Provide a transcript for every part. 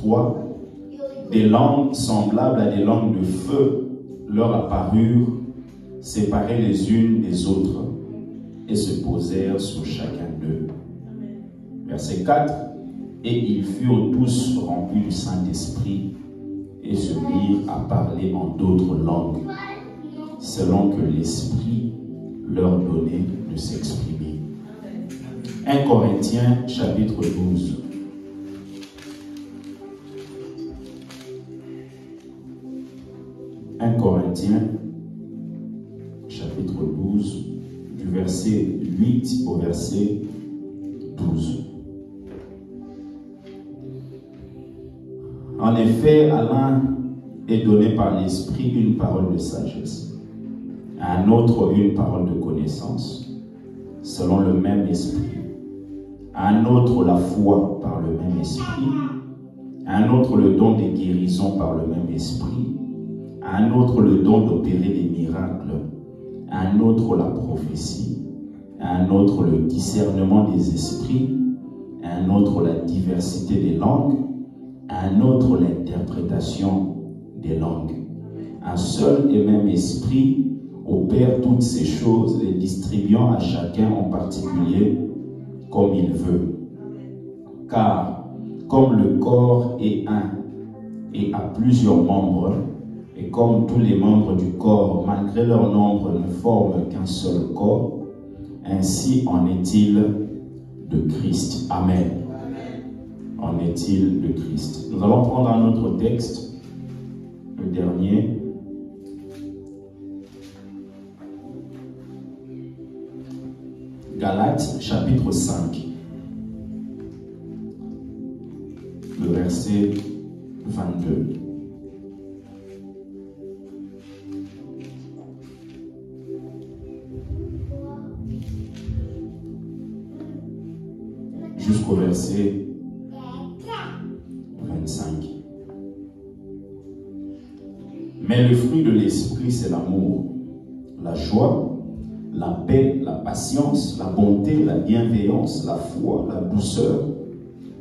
3. Des langues semblables à des langues de feu leur apparurent, séparées les unes des autres, et se posèrent sur chacun d'eux. Verset 4. Et ils furent tous remplis du Saint-Esprit et se mirent à parler en d'autres langues, selon que l'Esprit leur donnait de s'exprimer. 1 Corinthiens chapitre 12. « 1 Corinthiens chapitre 12, du verset 8 au verset 12. En effet, à l'un est donné par l'Esprit une parole de sagesse, à un autre une parole de connaissance, selon le même Esprit, à un autre la foi par le même Esprit, à un autre le don des guérisons par le même Esprit, à un autre le don d'opérer des miracles, à un autre la prophétie, à un autre le discernement des esprits, à un autre la diversité des langues, à un autre l'interprétation des langues. Un seul et même esprit opère toutes ces choses, les distribuant à chacun en particulier comme il veut. Car comme le corps est un et a plusieurs membres, et comme tous les membres du corps, malgré leur nombre, ne forment qu'un seul corps, ainsi en est-il de Christ. Amen. En est-il de Christ. Nous allons prendre un autre texte, le dernier. Galates chapitre 5, le verset 22. Jusqu'au verset 25. Mais le fruit de l'esprit, c'est l'amour, la joie, la paix, la patience, la bonté, la bienveillance, la foi, la douceur,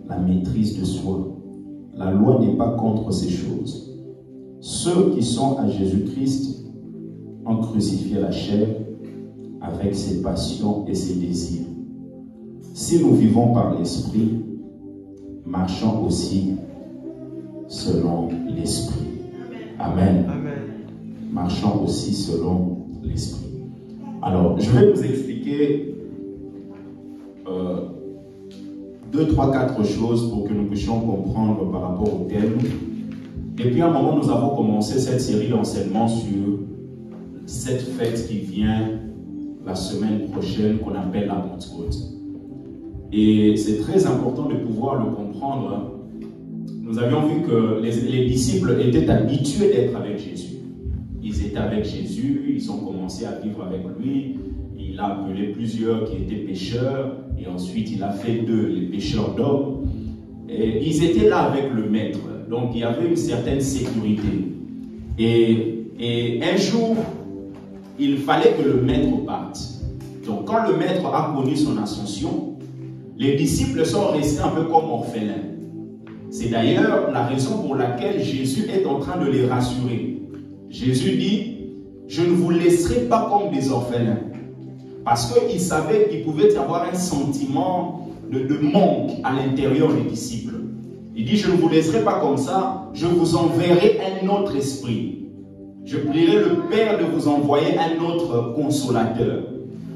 la maîtrise de soi. La loi n'est pas contre ces choses. Ceux qui sont à Jésus-Christ ont crucifié la chair avec ses passions et ses désirs. Si nous vivons par l'esprit, marchons aussi selon l'esprit. Amen. Amen. Marchons aussi selon l'esprit. Alors, je vais vous expliquer 2, 3, 4 choses pour que nous puissions comprendre par rapport au thème. Et puis à un moment, nous avons commencé cette série d'enseignements sur cette fête qui vient la semaine prochaine qu'on appelle la Pentecôte. Et c'est très important de pouvoir le comprendre. Nous avions vu que les disciples étaient habitués d'être avec Jésus. Ils étaient avec Jésus, ils ont commencé à vivre avec lui. Il a appelé plusieurs qui étaient pécheurs, et ensuite il a fait d'eux les pécheurs d'hommes. Et ils étaient là avec le maître, donc il y avait une certaine sécurité. Et un jour, il fallait que le maître parte. Donc quand le maître a connu son ascension, les disciples sont restés un peu comme orphelins. C'est d'ailleurs la raison pour laquelle Jésus est en train de les rassurer. Jésus dit, je ne vous laisserai pas comme des orphelins. Parce qu'il savait qu'il pouvait y avoir un sentiment de manque à l'intérieur des disciples. Il dit, je ne vous laisserai pas comme ça, je vous enverrai un autre esprit. Je prierai le Père de vous envoyer un autre consolateur.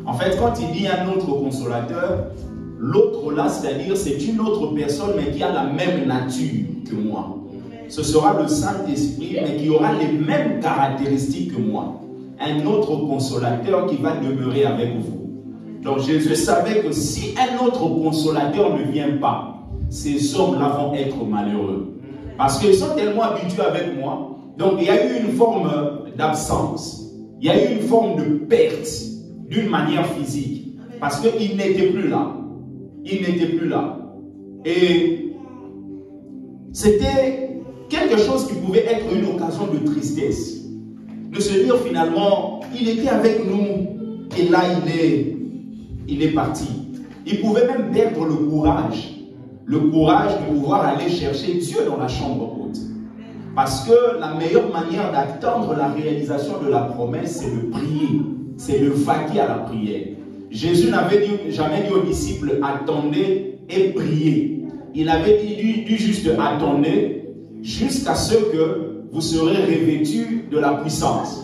En fait, quand il dit un autre consolateur, l'autre là, c'est-à-dire c'est une autre personne, mais qui a la même nature que moi. Ce sera le Saint-Esprit, mais qui aura les mêmes caractéristiques que moi. Un autre consolateur qui va demeurer avec vous. Donc Jésus savait que si un autre consolateur ne vient pas, ces hommes-là vont être malheureux. Parce qu'ils sont tellement habitués avec moi. Donc il y a eu une forme d'absence. Il y a eu une forme de perte d'une manière physique. Parce qu'ils n'étaient plus là. Ils n'étaient plus là. Et c'était quelque chose qui pouvait être une occasion de tristesse. De se dire finalement, il était avec nous et là il est parti. Il pouvait même perdre le courage le courage de pouvoir aller chercher Dieu dans la chambre haute. Parce que la meilleure manière d'attendre la réalisation de la promesse, c'est de prier. C'est de vaquer à la prière. Jésus n'avait jamais dit aux disciples, attendez et priez. Il avait dit juste, attendez jusqu'à ce que vous serez revêtus de la puissance.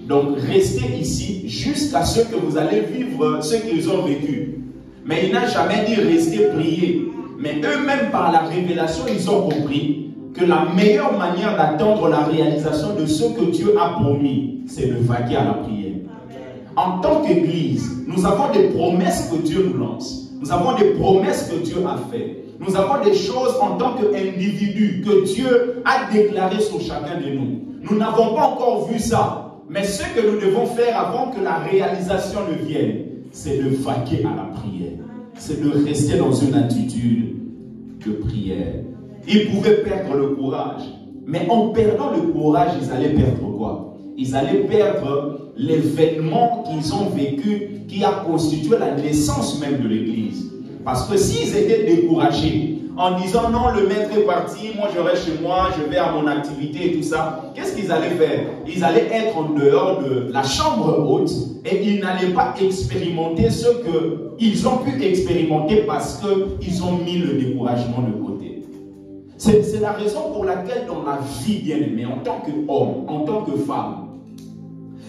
Donc restez ici jusqu'à ce que vous allez vivre ce qu'ils ont vécu. Mais il n'a jamais dit restez prier. Mais eux-mêmes par la révélation, ils ont compris que la meilleure manière d'attendre la réalisation de ce que Dieu a promis, c'est de vaquer à la prière. En tant qu'Église, nous avons des promesses que Dieu nous lance. Nous avons des promesses que Dieu a faites. Nous avons des choses en tant qu'individus que Dieu a déclarées sur chacun de nous. Nous n'avons pas encore vu ça. Mais ce que nous devons faire avant que la réalisation ne vienne, c'est de vaquer à la prière. C'est de rester dans une attitude de prière. Ils pouvaient perdre le courage. Mais en perdant le courage, ils allaient perdre quoi? Ils allaient perdre l'événement qu'ils ont vécu, qui a constitué la naissance même de l'Église. Parce que s'ils étaient découragés, en disant non, le maître est parti, moi je reste chez moi, je vais à mon activité et tout ça, qu'est-ce qu'ils allaient faire? Ils allaient être en dehors de la chambre haute et ils n'allaient pas expérimenter ce qu'ils ont pu expérimenter parce qu'ils ont mis le découragement de côté. C'est la raison pour laquelle dans la vie, bien aimé, en tant qu'homme, en tant que femme,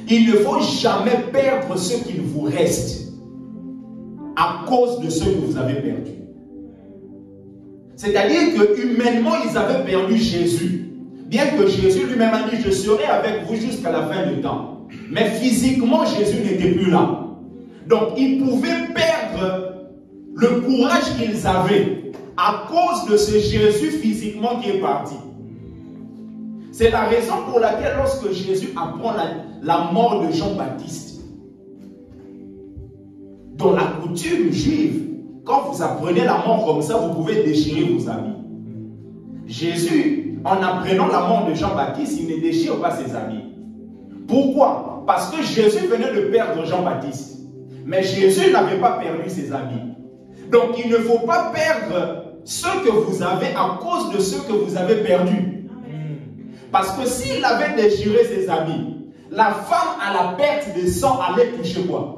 il ne faut jamais perdre ce qu'il vous reste à cause de ce que vous avez perdu. C'est-à-dire que humainement, ils avaient perdu Jésus. Bien que Jésus lui-même a dit, je serai avec vous jusqu'à la fin du temps. Mais physiquement, Jésus n'était plus là. Donc, ils pouvaient perdre le courage qu'ils avaient à cause de ce Jésus physiquement qui est parti. C'est la raison pour laquelle lorsque Jésus apprend la mort de Jean-Baptiste, dans la coutume juive, quand vous apprenez la mort comme ça, vous pouvez déchirer vos habits. Jésus, en apprenant la mort de Jean-Baptiste, il ne déchire pas ses habits. Pourquoi? Parce que Jésus venait de perdre Jean-Baptiste. Mais Jésus n'avait pas perdu ses habits. Donc il ne faut pas perdre ce que vous avez à cause de ce que vous avez perdu. Parce que s'il avait déchiré ses habits, la femme à la perte de sang allait toucher quoi?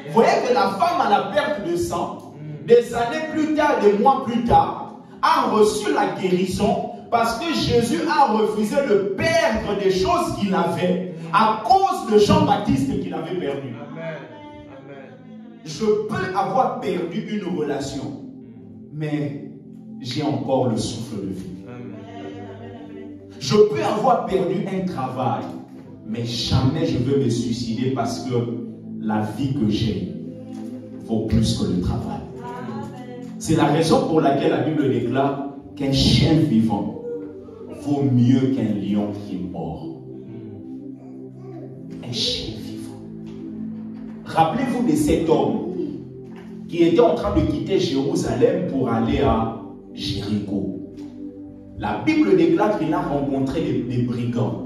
Vous voyez que la femme à la perte de sang, des années plus tard, des mois plus tard, a reçu la guérison parce que Jésus a refusé de perdre des choses qu'il avait à cause de Jean-Baptiste qu'il avait perdu. Je peux avoir perdu une relation, mais j'ai encore le souffle de vie. Je peux avoir perdu un travail, mais jamais je veux me suicider parce que la vie que j'ai vaut plus que le travail. C'est la raison pour laquelle la Bible déclare qu'un chien vivant vaut mieux qu'un lion qui est mort. Un chien vivant. Rappelez-vous de cet homme qui était en train de quitter Jérusalem pour aller à Jéricho. La Bible déclare qu'il a rencontré des brigands.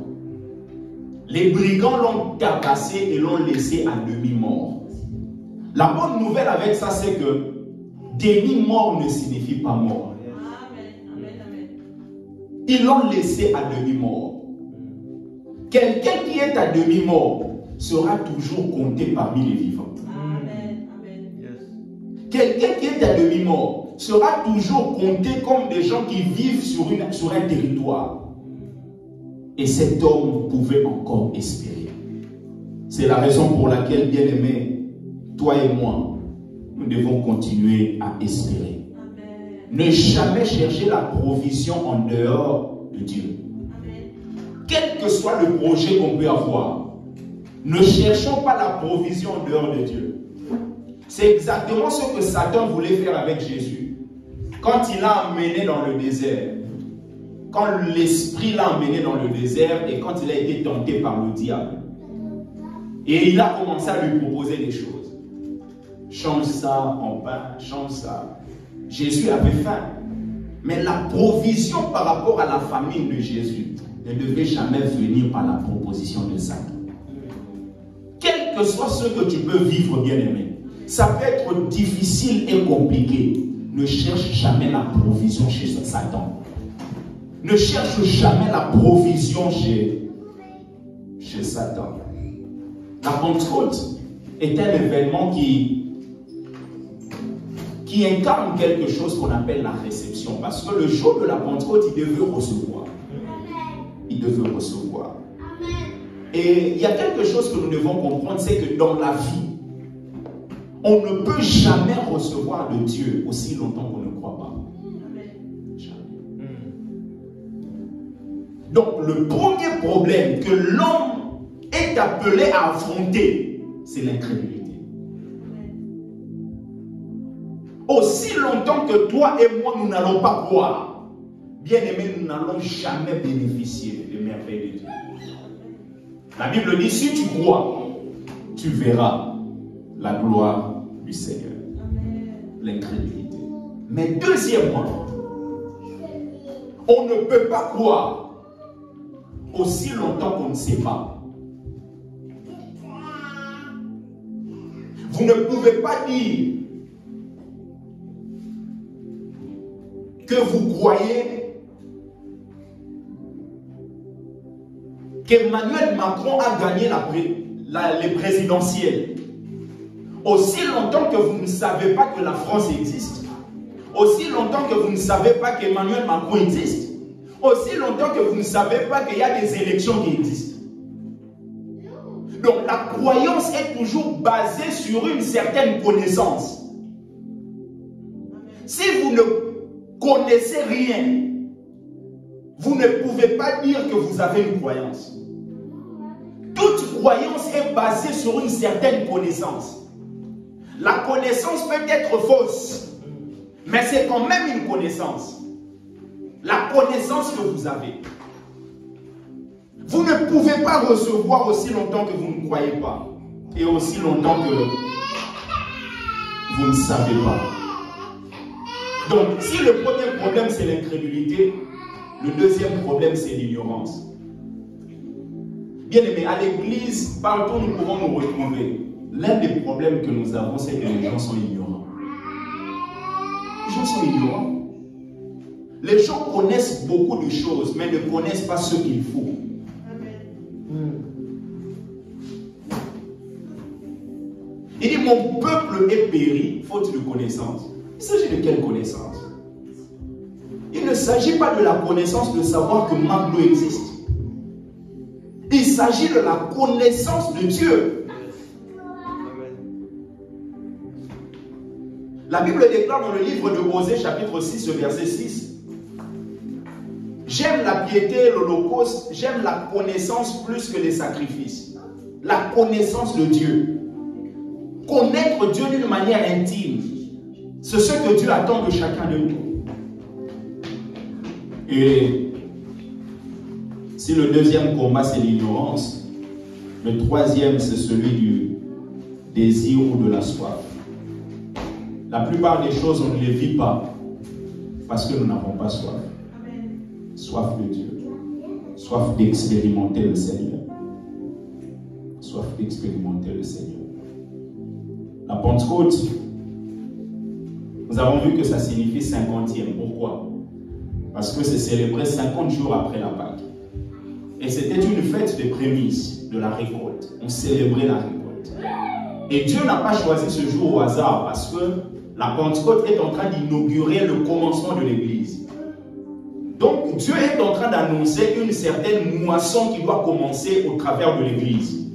Les brigands l'ont tabassé et l'ont laissé à demi-mort. La bonne nouvelle avec ça, c'est que demi-mort ne signifie pas mort. Ils l'ont laissé à demi-mort. Quelqu'un qui est à demi-mort sera toujours compté parmi les vivants. Quelqu'un qui est à demi-mort sera toujours compté comme des gens qui vivent sur un territoire. Et cet homme pouvait encore espérer. C'est la raison pour laquelle, bien-aimés, toi et moi, nous devons continuer à espérer. Ne jamais chercher la provision en dehors de Dieu. Quel que soit le projet qu'on peut avoir, ne cherchons pas la provision en dehors de Dieu. C'est exactement ce que Satan voulait faire avec Jésus. Quand il l'a emmené dans le désert, quand l'esprit l'a emmené dans le désert et quand il a été tenté par le diable. Et il a commencé à lui proposer des choses. Change ça en pain, change ça. Jésus avait faim. Mais la provision par rapport à la famine de Jésus ne devait jamais venir par la proposition de Satan. Quel que soit ce que tu peux vivre, bien-aimé, ça peut être difficile et compliqué. ne cherche jamais la provision chez Satan. Ne cherche jamais la provision chez Satan. La Pentecôte est un événement qui incarne quelque chose qu'on appelle la réception. Parce que le jour de la Pentecôte, il devait recevoir. Il devait recevoir. Et il y a quelque chose que nous devons comprendre, c'est que dans la vie, on ne peut jamais recevoir de Dieu aussi longtemps qu'on ne croit pas. Jamais. Donc le premier problème que l'homme est appelé à affronter, c'est l'incrédulité. Aussi longtemps que toi et moi, nous n'allons pas croire, bien aimé, nous n'allons jamais bénéficier des merveilles de Dieu. La Bible dit, si tu crois, tu verras la gloire du Seigneur. L'incrédulité. Mais deuxièmement, on ne peut pas croire aussi longtemps qu'on ne sait pas. Vous ne pouvez pas dire que vous croyez qu'Emmanuel Macron a gagné les présidentielles. Aussi longtemps que vous ne savez pas que la France existe, aussi longtemps que vous ne savez pas qu'Emmanuel Macron existe, aussi longtemps que vous ne savez pas qu'il y a des élections qui existent. Donc la croyance est toujours basée sur une certaine connaissance. Si vous ne connaissez rien, vous ne pouvez pas dire que vous avez une croyance. Toute croyance est basée sur une certaine connaissance. La connaissance peut être fausse, mais c'est quand même une connaissance. La connaissance que vous avez. Vous ne pouvez pas recevoir aussi longtemps que vous ne croyez pas. Et aussi longtemps que vous ne savez pas. Donc, si le premier problème c'est l'incrédulité, le deuxième problème c'est l'ignorance. Bien aimé, à l'église, partout nous pouvons nous retrouver. L'un des problèmes que nous avons, c'est que les gens sont ignorants. Les gens sont ignorants. Les gens connaissent beaucoup de choses, mais ne connaissent pas ce qu'il faut. Il dit, mon peuple est péri, faute de connaissance. Il s'agit de quelle connaissance? Il ne s'agit pas de la connaissance de savoir que Maglo existe. Il s'agit de la connaissance de Dieu. La Bible déclare dans le livre de Osée, chapitre 6, verset 6. J'aime la piété, l'holocauste, j'aime la connaissance plus que les sacrifices. La connaissance de Dieu. Connaître Dieu d'une manière intime. C'est ce que Dieu attend de chacun de nous. Et si le deuxième combat c'est l'ignorance, le troisième c'est celui du désir ou de la soif. La plupart des choses on ne les vit pas parce que nous n'avons pas soif. Soif de Dieu. Soif d'expérimenter le Seigneur. Soif d'expérimenter le Seigneur. La Pentecôte, nous avons vu que ça signifie 50e. Pourquoi? Parce que c'est célébré 50 jours après la Pâque. Et c'était une fête des prémices, de la récolte. On célébrait la récolte. Et Dieu n'a pas choisi ce jour au hasard parce que la Pentecôte est en train d'inaugurer le commencement de l'Église. Donc Dieu est en train d'annoncer une certaine moisson qui doit commencer au travers de l'Église.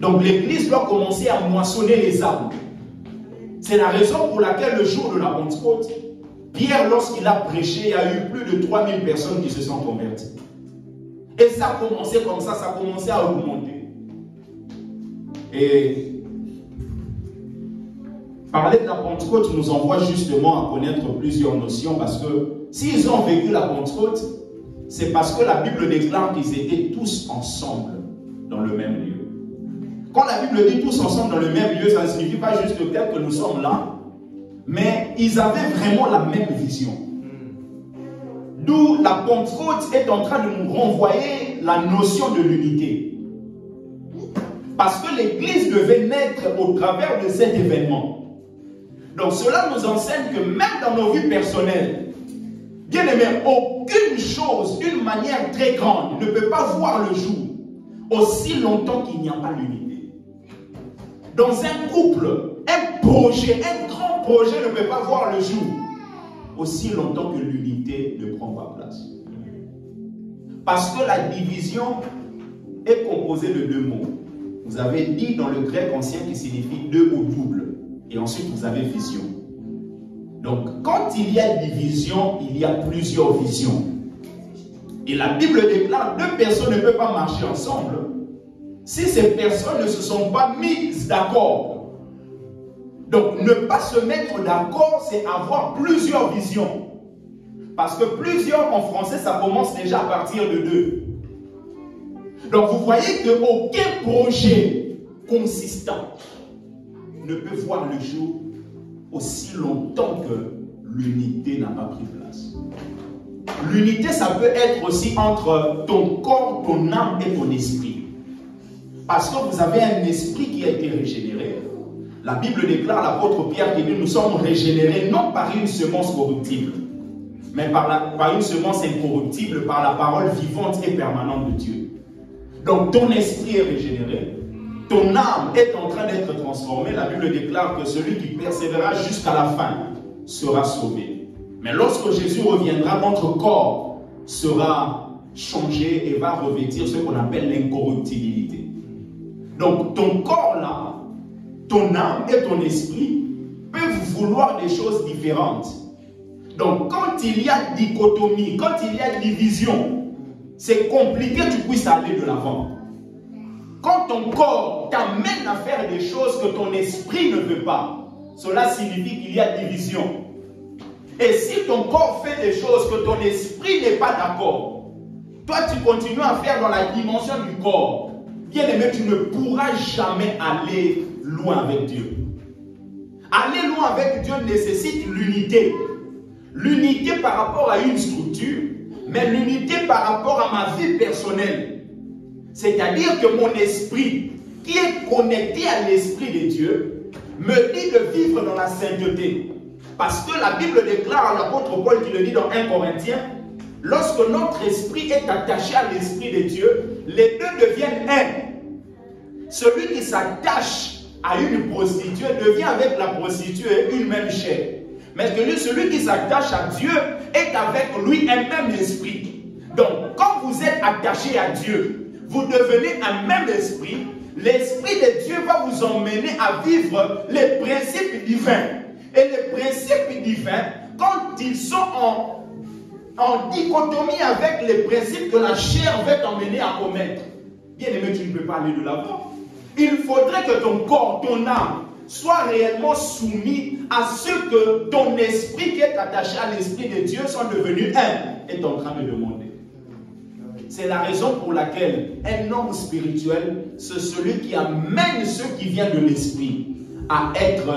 Donc l'Église doit commencer à moissonner les arbres. C'est la raison pour laquelle le jour de la Pentecôte, Pierre, lorsqu'il a prêché, il y a eu plus de 3000 personnes qui se sont converties. Et ça a commencé comme ça a commencé à augmenter. Et parler de la Pentecôte nous envoie justement à connaître plusieurs notions parce que s'ils ont vécu la Pentecôte, c'est parce que la Bible déclare qu'ils étaient tous ensemble dans le même lieu. Quand la Bible dit tous ensemble dans le même lieu, ça ne signifie pas juste peut-être que nous sommes là, mais ils avaient vraiment la même vision. D'où la Pentecôte est en train de nous renvoyer la notion de l'unité. Parce que l'Église devait naître au travers de cet événement. Donc cela nous enseigne que même dans nos vies personnelles, bien aimé, aucune chose, d'une manière très grande, ne peut pas voir le jour aussi longtemps qu'il n'y a pas l'unité. Dans un couple, un projet, un grand projet ne peut pas voir le jour aussi longtemps que l'unité ne prend pas place. Parce que la division est composée de deux mots. Vous avez dit dans le grec ancien qui signifie deux ou double. Et ensuite vous avez vision. Donc quand il y a division, il y a plusieurs visions. Et la Bible déclare que deux personnes ne peuvent pas marcher ensemble si ces personnes ne se sont pas mises d'accord. Donc ne pas se mettre d'accord, c'est avoir plusieurs visions. Parce que plusieurs en français, ça commence déjà à partir de deux. Donc vous voyez qu'aucun projet consistant ne peut voir le jour aussi longtemps que l'unité n'a pas pris place. L'unité, ça peut être aussi entre ton corps, ton âme et ton esprit. Parce que vous avez un esprit qui a été régénéré. La Bible déclare, l'apôtre Pierre qui dit, nous sommes régénérés non par une semence corruptible, mais par une semence incorruptible, par la parole vivante et permanente de Dieu. Donc ton esprit est régénéré, ton âme est en train d'être transformée. La Bible déclare que celui qui persévérera jusqu'à la fin sera sauvé. Mais lorsque Jésus reviendra, notre corps sera changé et va revêtir ce qu'on appelle l'incorruptibilité. Donc ton corps là, ton âme et ton esprit peuvent vouloir des choses différentes. Donc quand il y a dichotomie, quand il y a division, c'est compliqué que tu puisses aller de l'avant. Quand ton corps t'amène à faire des choses que ton esprit ne veut pas, cela signifie qu'il y a division. Et si ton corps fait des choses que ton esprit n'est pas d'accord, toi tu continues à faire dans la dimension du corps, bien aimé, tu ne pourras jamais aller loin avec Dieu. Aller loin avec Dieu nécessite l'unité. L'unité par rapport à une structure, mais l'unité par rapport à ma vie personnelle. C'est-à-dire que mon esprit, qui est connecté à l'esprit de Dieu, me dit de vivre dans la sainteté. Parce que la Bible déclare, l'apôtre Paul qui le dit dans 1 Corinthiens, lorsque notre esprit est attaché à l'esprit de Dieu, les deux deviennent un. Celui qui s'attache à une prostituée devient avec la prostituée une même chair. Mais celui qui s'attache à Dieu est avec lui un même esprit. Donc, quand vous êtes attaché à Dieu, vous devenez un même esprit. L'esprit de Dieu va vous emmener à vivre les principes divins. Et les principes divins, quand ils sont en dichotomie avec les principes que la chair va t'emmener à commettre, bien aimé, tu ne peux pas aller de l'avant. Il faudrait que ton corps, ton âme, soit réellement soumis à ce que ton esprit qui est attaché à l'esprit de Dieu soit devenu un, est en train de demander. C'est la raison pour laquelle un homme spirituel, c'est celui qui amène ce qui vient de l'esprit à être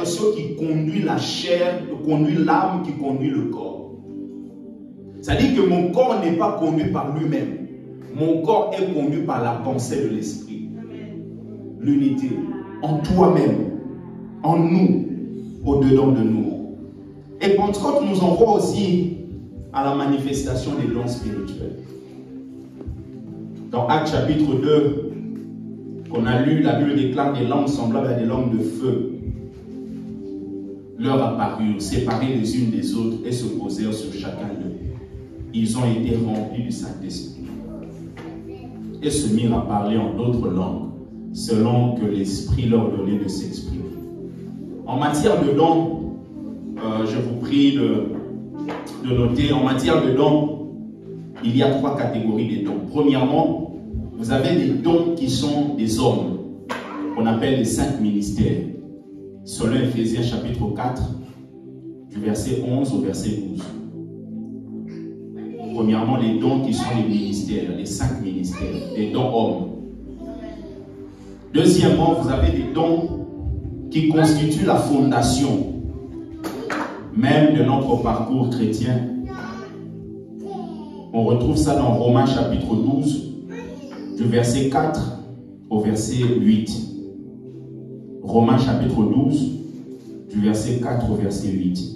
ce qui conduit la chair, qui conduit l'âme, qui conduit le corps. C'est-à-dire que mon corps n'est pas conduit par lui-même. Mon corps est conduit par la pensée de l'esprit. L'unité en toi-même, en nous, au-dedans de nous. Et Pentecôte nous envoie aussi à la manifestation des dons spirituels. Dans Actes chapitre 2, qu'on a lu, la Bible déclare des langues semblables à des langues de feu leur apparurent, séparées les unes des autres, et se posèrent sur chacun d'eux. Ils ont été remplis du Saint-Esprit et se mirent à parler en d'autres langues, selon que l'Esprit leur donnait de s'exprimer. En matière de dons, je vous prie de noter, en matière de dons, il y a 3 catégories de dons. Premièrement, vous avez des dons qui sont des hommes, qu'on appelle les 5 ministères. Selon Ephésiens chapitre 4, du verset 11 au verset 12. Premièrement, les dons qui sont les ministères, les 5 ministères, les dons hommes. Deuxièmement, vous avez des dons qui constituent la fondation même de notre parcours chrétien. On retrouve ça dans Romains chapitre 12, du verset 4 au verset 8. Romains chapitre 12, du verset 4 au verset 8.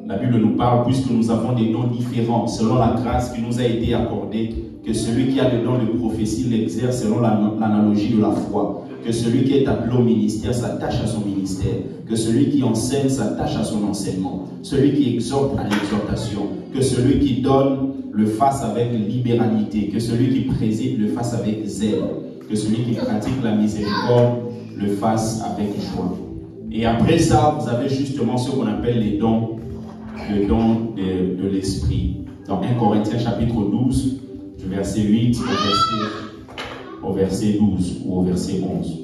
La Bible nous parle, puisque nous avons des dons différents selon la grâce qui nous a été accordée, que celui qui a le don de prophétie l'exerce selon l'analogie de la foi, que celui qui est appelé au ministère s'attache à son ministère, que celui qui enseigne s'attache à son enseignement, celui qui exhorte à l'exhortation, que celui qui donne le fasse avec libéralité, que celui qui préside le fasse avec zèle, que celui qui pratique la miséricorde le fasse avec joie. Et après ça, vous avez justement ce qu'on appelle les dons, le don de l'esprit. Dans 1 Corinthiens chapitre 12, du verset 8 au verset 12 ou au verset 11.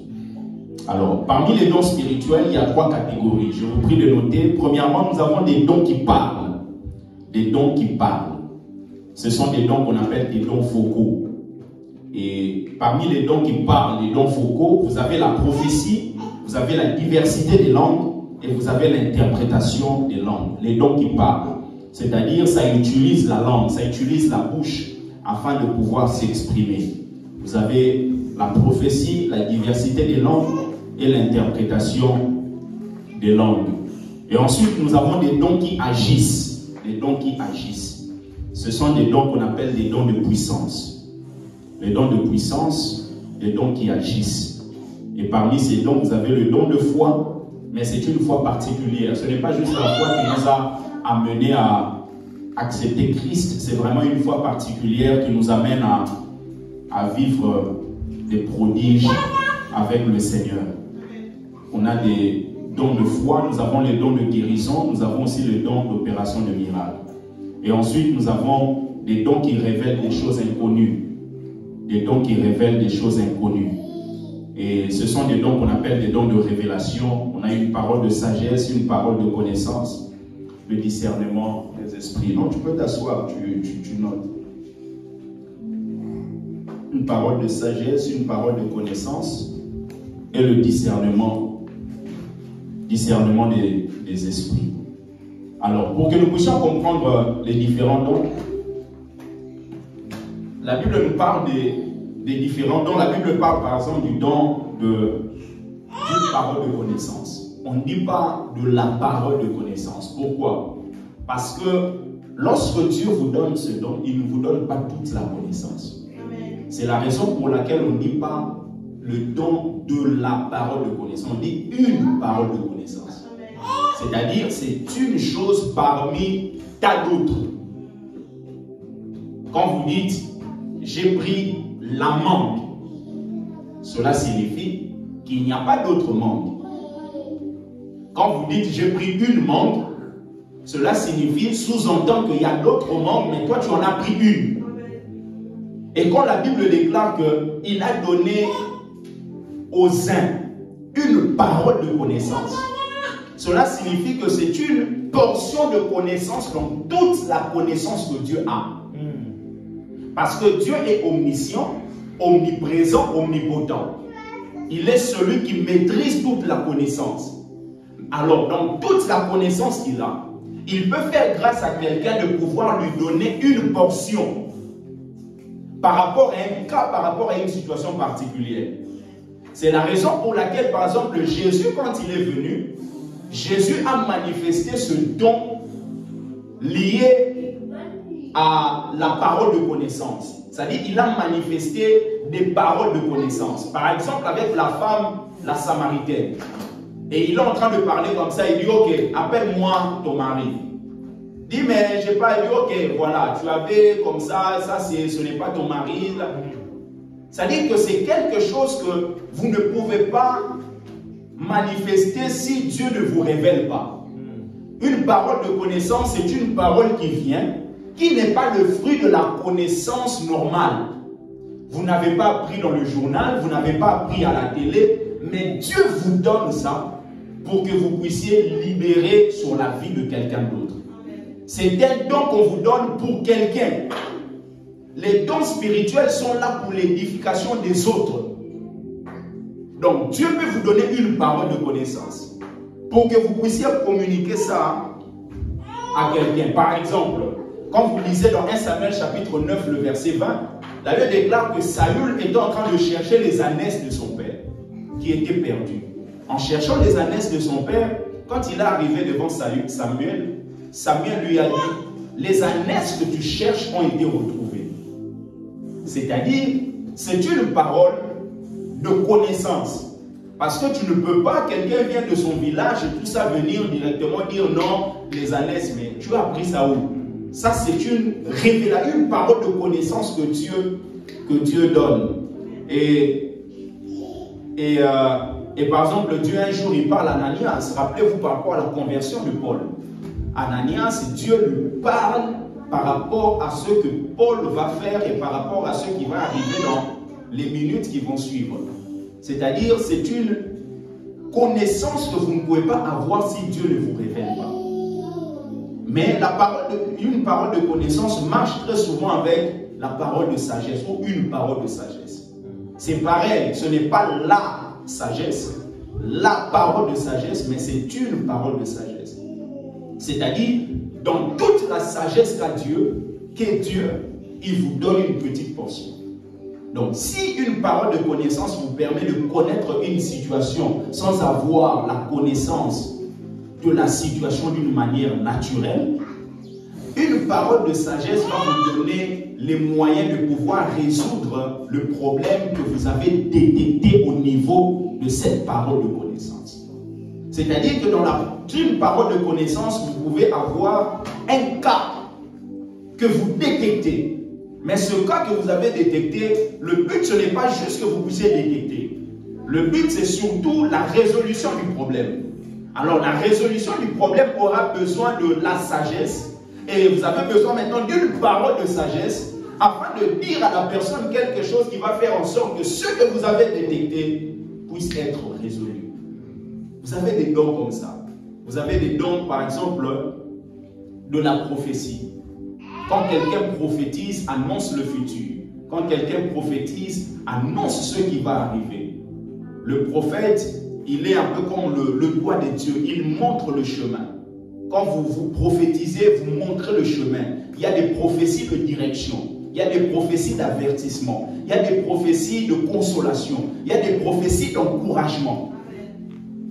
Alors, parmi les dons spirituels, il y a 3 catégories. Je vous prie de noter. Premièrement, nous avons des dons qui parlent. Des dons qui parlent. Ce sont des dons qu'on appelle des dons focaux. Et parmi les dons qui parlent, les dons focaux, vous avez la prophétie, vous avez la diversité des langues et vous avez l'interprétation des langues. Les dons qui parlent. C'est-à-dire, ça utilise la langue, ça utilise la bouche afin de pouvoir s'exprimer. Vous avez la prophétie, la diversité des langues et l'interprétation des langues. Et ensuite, nous avons des dons qui agissent. Les dons qui agissent. Ce sont des dons qu'on appelle des dons de puissance. Les dons de puissance, des dons qui agissent. Et parmi ces dons, vous avez le don de foi, mais c'est une foi particulière. Ce n'est pas juste la foi qui nous a amenés à accepter Christ, c'est vraiment une foi particulière qui nous amène à vivre des prodiges avec le Seigneur. On a des dons de foi, nous avons les dons de guérison, nous avons aussi le don d'opération de miracle. Et ensuite, nous avons des dons qui révèlent des choses inconnues. Des dons qui révèlent des choses inconnues. Et ce sont des dons qu'on appelle des dons de révélation. On a une parole de sagesse, une parole de connaissance, le discernement des esprits. Non, tu peux t'asseoir, tu notes. Une parole de sagesse, une parole de connaissance et le discernement des esprits. Alors, pour que nous puissions comprendre les différents dons, la Bible nous parle des différents dons. La Bible parle par exemple du don d'une parole de connaissance. On ne dit pas de la parole de connaissance. Pourquoi? Parce que lorsque Dieu vous donne ce don, il ne vous donne pas toute la connaissance. C'est la raison pour laquelle on ne dit pas le don de la parole de connaissance. On dit une parole de connaissance. C'est-à-dire, c'est une chose parmi tas d'autres. Quand vous dites, j'ai pris la mangue, cela signifie qu'il n'y a pas d'autre mangue. Quand vous dites, j'ai pris une mangue, cela signifie, sous-entend qu'il y a d'autres mangues, mais toi tu en as pris une. Et quand la Bible déclare qu'il a donné aux uns une parole de connaissance, cela signifie que c'est une portion de connaissance dans toute la connaissance que Dieu a. Parce que Dieu est omniscient, omniprésent, omnipotent. Il est celui qui maîtrise toute la connaissance. Alors, dans toute la connaissance qu'il a, il peut faire grâce à quelqu'un de pouvoir lui donner une portion par rapport à un cas, par rapport à une situation particulière. C'est la raison pour laquelle, par exemple, Jésus, quand il est venu, Jésus a manifesté ce don lié à la parole de connaissance. C'est-à-dire qu'il a manifesté des paroles de connaissance. Par exemple, avec la femme, la Samaritaine. Et il est en train de parler comme ça, il dit, ok, appelle-moi ton mari. Dis, mais je n'ai pas dit, ok, voilà, tu avais comme ça, ce n'est pas ton mari. C'est-à-dire que c'est quelque chose que vous ne pouvez pas manifester si Dieu ne vous révèle pas. Une parole de connaissance, c'est une parole qui vient, qui n'est pas le fruit de la connaissance normale. Vous n'avez pas appris dans le journal, vous n'avez pas appris à la télé, mais Dieu vous donne ça pour que vous puissiez libérer sur la vie de quelqu'un d'autre. C'est un don qu'on vous donne pour quelqu'un. Les dons spirituels sont là pour l'édification des autres. Donc Dieu peut vous donner une parole de connaissance pour que vous puissiez communiquer ça à quelqu'un. Par exemple, quand vous lisez dans 1 Samuel chapitre 9, le verset 20, La Bible déclare que Saül était en train de chercher les ânesses de son père, qui étaient perdus. En cherchant les ânesses de son père, quand il est arrivé devant Samuel lui a dit, les ânesses que tu cherches ont été retrouvées. C'est-à-dire, c'est une parole de connaissance. Parce que tu ne peux pas, quelqu'un vient de son village et tout ça venir directement dire non, les ânesses, mais tu as appris ça où? Ça, c'est une révélation, une parole de connaissance que Dieu donne. Et par exemple, Dieu un jour, il parle à Ananias. Rappelez-vous par rapport à la conversion de Paul. Ananias, Dieu lui parle par rapport à ce que Paul va faire et par rapport à ce qui va arriver dans les minutes qui vont suivre. C'est-à-dire, c'est une connaissance que vous ne pouvez pas avoir si Dieu ne vous révèle pas. Mais une parole de connaissance marche très souvent avec la parole de sagesse ou une parole de sagesse. C'est pareil, ce n'est pas la sagesse, la parole de sagesse, mais c'est une parole de sagesse. C'est-à-dire, dans toute la sagesse qu'est Dieu, il vous donne une petite portion. Donc, si une parole de connaissance vous permet de connaître une situation sans avoir la connaissance de la situation d'une manière naturelle, une parole de sagesse va vous donner les moyens de pouvoir résoudre le problème que vous avez détecté au niveau de cette parole de connaissance. C'est-à-dire que dans une parole de connaissance, vous pouvez avoir un cas que vous détectez. Mais ce cas que vous avez détecté, le but, ce n'est pas juste que vous puissiez détecter. Le but, c'est surtout la résolution du problème. Alors, la résolution du problème aura besoin de la sagesse. Et vous avez besoin maintenant d'une parole de sagesse afin de dire à la personne quelque chose qui va faire en sorte que ce que vous avez détecté puisse être résolu. Vous avez des dons comme ça. Vous avez des dons, par exemple, de la prophétie. Quand quelqu'un prophétise, annonce le futur. Quand quelqu'un prophétise, annonce ce qui va arriver. Le prophète, il est un peu comme le doigt de Dieu. Il montre le chemin. Quand vous prophétisez, vous montrez le chemin. Il y a des prophéties de direction. Il y a des prophéties d'avertissement. Il y a des prophéties de consolation. Il y a des prophéties d'encouragement.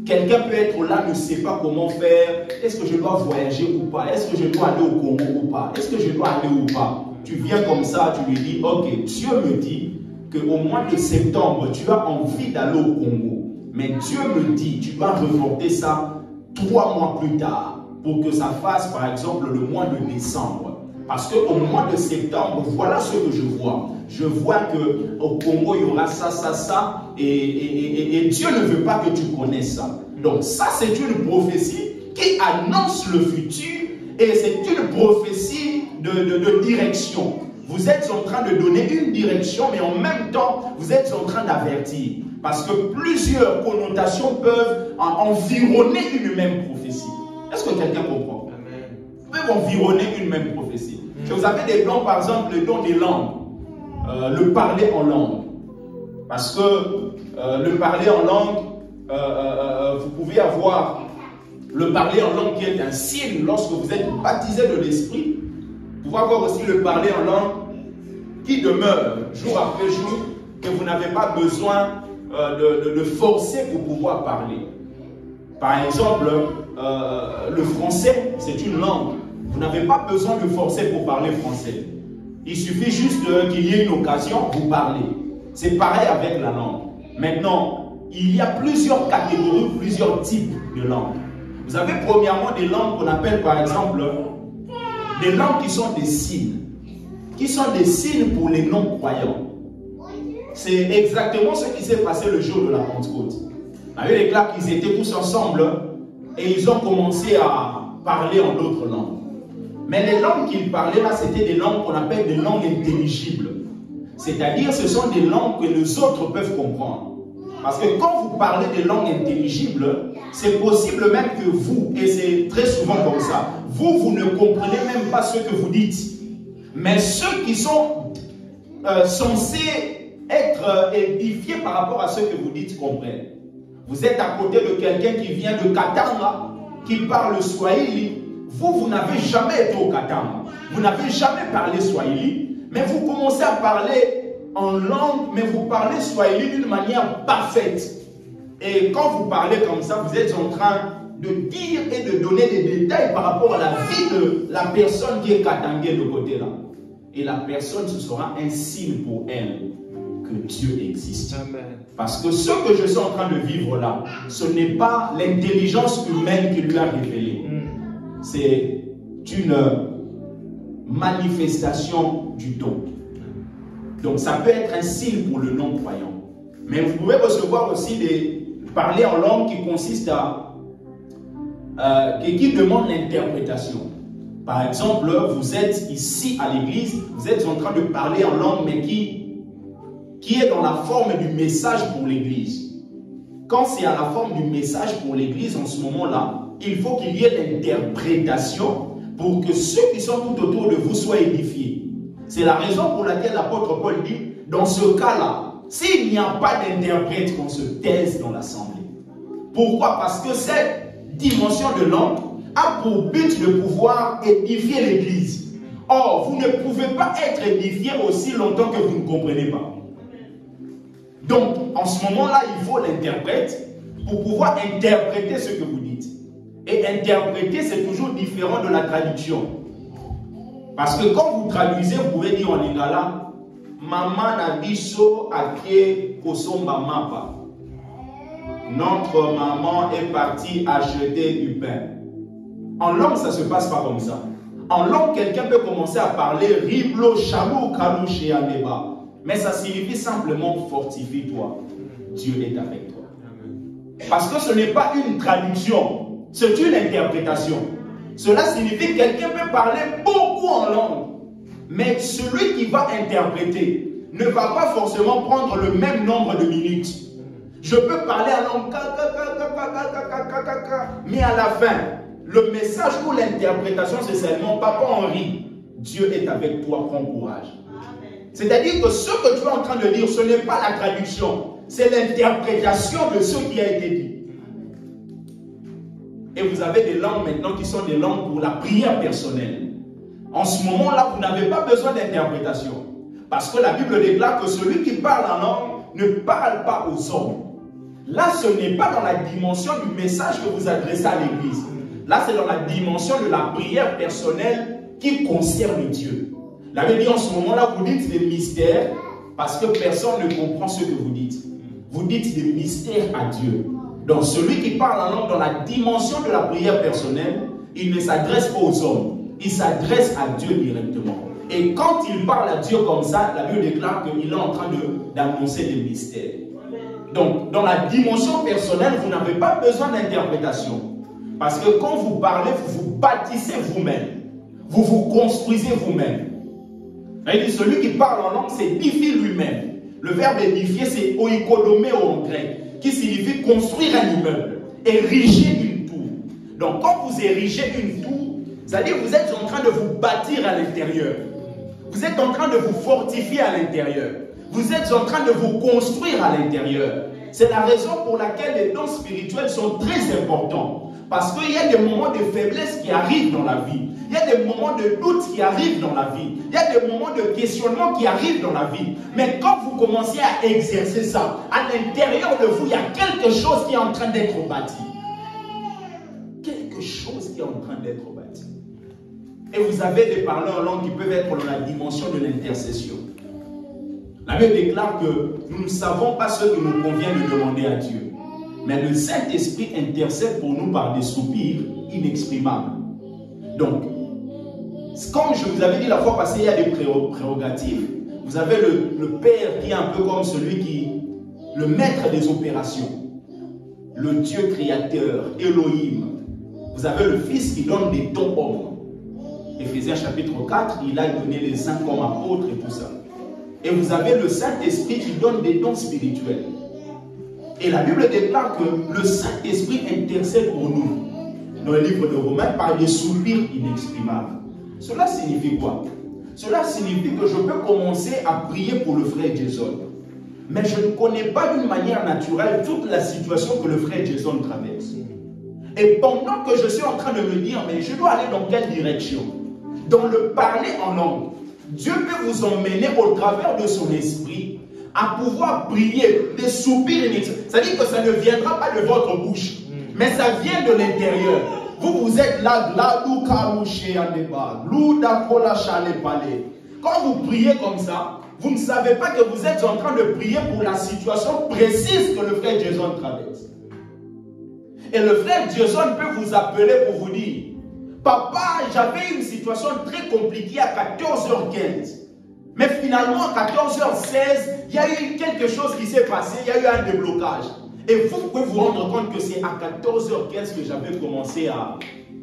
Quelqu'un peut être là, ne sait pas comment faire. Est-ce que je dois voyager ou pas? Est-ce que je dois aller au Congo ou pas? Est-ce que je dois aller ou pas? Tu viens comme ça, tu lui dis, ok, Dieu me dit qu'au mois de septembre, tu as envie d'aller au Congo. Mais Dieu me dit, tu vas reporter ça 3 mois plus tard pour que ça fasse, par exemple, le mois de décembre. Parce qu'au mois de septembre, voilà ce que je vois. Je vois qu'au Congo, il y aura ça, ça, ça. Et Dieu ne veut pas que tu connaisses ça. Donc ça, c'est une prophétie qui annonce le futur. Et c'est une prophétie de direction. Vous êtes en train de donner une direction, mais en même temps, vous êtes en train d'avertir. Parce que plusieurs connotations peuvent environner une même prophétie. Est-ce que quelqu'un comprend? Peuvent environner une même prophétie. Si vous avez des dons, par exemple, le don des langues, le parler en langue. Parce que le parler en langue, vous pouvez avoir le parler en langue qui est un signe lorsque vous êtes baptisé de l'esprit. Vous pouvez avoir aussi le parler en langue qui demeure jour après jour, que vous n'avez pas besoin de forcer pour pouvoir parler. Par exemple, le français, c'est une langue. Vous n'avez pas besoin de forcer pour parler français. Il suffit juste qu'il y ait une occasion, vous parlez. C'est pareil avec la langue. Maintenant, il y a plusieurs catégories, plusieurs types de langues. Vous avez premièrement des langues qu'on appelle par exemple des langues qui sont des signes. Qui sont des signes pour les non-croyants. C'est exactement ce qui s'est passé le jour de la Pentecôte. La Bible déclare qu'ils étaient tous ensemble et ils ont commencé à parler en d'autres langues. Mais les langues qu'ils parlaient là, c'était des langues qu'on appelle des langues intelligibles. C'est-à-dire, ce sont des langues que les autres peuvent comprendre. Parce que quand vous parlez des langues intelligibles, c'est possible même que vous, et c'est très souvent comme ça, vous ne comprenez même pas ce que vous dites. Mais ceux qui sont censés être édifiés par rapport à ce que vous dites comprennent. Vous êtes à côté de quelqu'un qui vient de Katanga, qui parle Swahili. Vous n'avez jamais été au Katanga. Vous n'avez jamais parlé Swahili. Mais vous commencez à parler en langue, mais vous parlez Swahili d'une manière parfaite. Et quand vous parlez comme ça, vous êtes en train de dire et de donner des détails par rapport à la vie de la personne qui est katangée de côté là. Et la personne, ce sera un signe pour elle que Dieu existe. Amen. Parce que ce que je suis en train de vivre là, ce n'est pas l'intelligence humaine qui lui a révélé. C'est une manifestation du don. Donc ça peut être un signe pour le non-croyant. Mais vous pouvez recevoir aussi des parler en langue qui consiste à qui demande l'interprétation. Par exemple, vous êtes ici à l'église, vous êtes en train de parler en langue, mais qui est dans la forme du message pour l'église. Quand c'est à la forme du message pour l'église, en ce moment-là, il faut qu'il y ait l'interprétation pour que ceux qui sont tout autour de vous soient édifiés. C'est la raison pour laquelle l'apôtre Paul dit, dans ce cas-là, s'il n'y a pas d'interprète, qu'on se taise dans l'assemblée. Pourquoi? Parce que cette dimension de langue a pour but de pouvoir édifier l'église. Or, vous ne pouvez pas être édifié aussi longtemps que vous ne comprenez pas. Donc, en ce moment-là, il faut l'interprète pour pouvoir interpréter ce que vous dites. Et interpréter, c'est toujours différent de la traduction. Parce que quand vous traduisez, vous pouvez dire en lingala, Maman Nabiso Ake Kosomba Mapa. Notre maman est partie acheter du pain. En langue, ça ne se passe pas comme ça. En langue, quelqu'un peut commencer à parler Riblo, Chalou, Kalou, Sheaneba. Mais ça signifie simplement fortifie-toi. Dieu est avec toi. Parce que ce n'est pas une traduction, c'est une interprétation. Cela signifie que quelqu'un peut parler beaucoup en langue. Mais celui qui va interpréter ne va pas forcément prendre le même nombre de minutes. Je peux parler en langue, mais à la fin, le message ou l'interprétation, c'est seulement Papa Henri, Dieu est avec toi, prends courage. C'est-à-dire que ce que tu es en train de dire, ce n'est pas la traduction, c'est l'interprétation de ce qui a été dit. Et vous avez des langues maintenant qui sont des langues pour la prière personnelle. En ce moment-là, vous n'avez pas besoin d'interprétation. Parce que la Bible déclare que celui qui parle en langue ne parle pas aux hommes. Là, ce n'est pas dans la dimension du message que vous adressez à l'église. Là, c'est dans la dimension de la prière personnelle qui concerne Dieu. La Bible dit en ce moment-là, vous dites des mystères parce que personne ne comprend ce que vous dites. Vous dites des mystères à Dieu. Donc, celui qui parle en langue dans la dimension de la prière personnelle, il ne s'adresse pas aux hommes. Il s'adresse à Dieu directement. Et quand il parle à Dieu comme ça, la Bible déclare qu'il est en train d'annoncer des mystères. Donc, dans la dimension personnelle, vous n'avez pas besoin d'interprétation. Parce que quand vous parlez, vous vous bâtissez vous-même. Vous vous construisez vous-même. Celui qui parle en langue s'édifie lui-même. Le verbe édifier, c'est oikodomeo en grec, qui signifie construire un immeuble, ériger une tour. Donc, quand vous érigez une tour, c'est-à-dire que vous êtes en train de vous bâtir à l'intérieur. Vous êtes en train de vous fortifier à l'intérieur. Vous êtes en train de vous construire à l'intérieur. C'est la raison pour laquelle les dons spirituels sont très importants. Parce qu'il y a des moments de faiblesse qui arrivent dans la vie. Il y a des moments de doute qui arrivent dans la vie. Il y a des moments de questionnement qui arrivent dans la vie. Mais quand vous commencez à exercer ça, à l'intérieur de vous, il y a quelque chose qui est en train d'être bâti. Quelque chose qui est en train d'être bâti. Et vous avez des parleurs en langue qui peuvent être dans la dimension de l'intercession. La Bible déclare que nous ne savons pas ce qu'il nous convient de demander à Dieu. Mais le Saint-Esprit intercède pour nous par des soupirs inexprimables. Donc, comme je vous avais dit la fois passée, il y a des prérogatives. Vous avez le Père qui est un peu comme celui qui, le maître des opérations. Le Dieu créateur, Elohim. Vous avez le Fils qui donne des dons hommes. Éphésiens chapitre 4, il a donné les uns comme apôtres et tout ça. Et vous avez le Saint-Esprit qui donne des dons spirituels. Et la Bible déclare que le Saint-Esprit intercède pour nous, dans le livre de Romains, par des soupirs inexprimables. Cela signifie quoi? Cela signifie que je peux commencer à prier pour le frère Jason. Mais je ne connais pas d'une manière naturelle toute la situation que le frère Jason traverse. Et pendant que je suis en train de me dire, mais je dois aller dans quelle direction? Dans le parler en langue, Dieu peut vous emmener au travers de son esprit à pouvoir prier, des soupirs inutiles. C'est-à-dire que ça ne viendra pas de votre bouche, mais ça vient de l'intérieur. Vous êtes là, quand vous priez comme ça, vous ne savez pas que vous êtes en train de prier pour la situation précise que le frère Jason traverse. Et le frère Jason peut vous appeler pour vous dire: papa, j'avais une situation très compliquée à 14h15. Mais finalement, à 14h16, il y a eu quelque chose qui s'est passé, il y a eu un déblocage. Et vous pouvez vous rendre compte que c'est à 14h15 que j'avais commencé à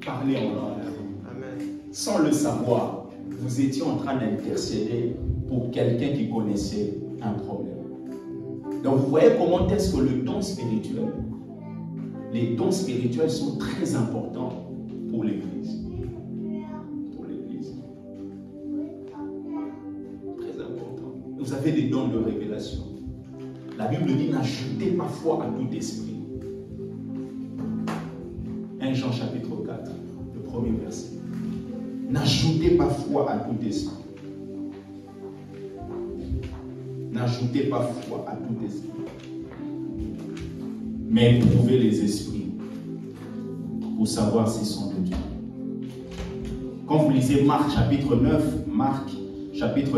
parler en langue. Sans le savoir, vous étiez en train d'intercéder pour quelqu'un qui connaissait un problème. Donc vous voyez comment est-ce que le don spirituel, les dons spirituels sont très importants pour l'Église. Pour l'Église. Très important. Vous avez des dons de révélation. La Bible dit: n'ajoutez pas foi à tout esprit. 1 Jean chapitre 4, le premier verset. N'ajoutez pas foi à tout esprit. N'ajoutez pas foi à tout esprit. Mais éprouvez les esprits pour savoir s'ils sont de Dieu. Quand vous lisez Marc chapitre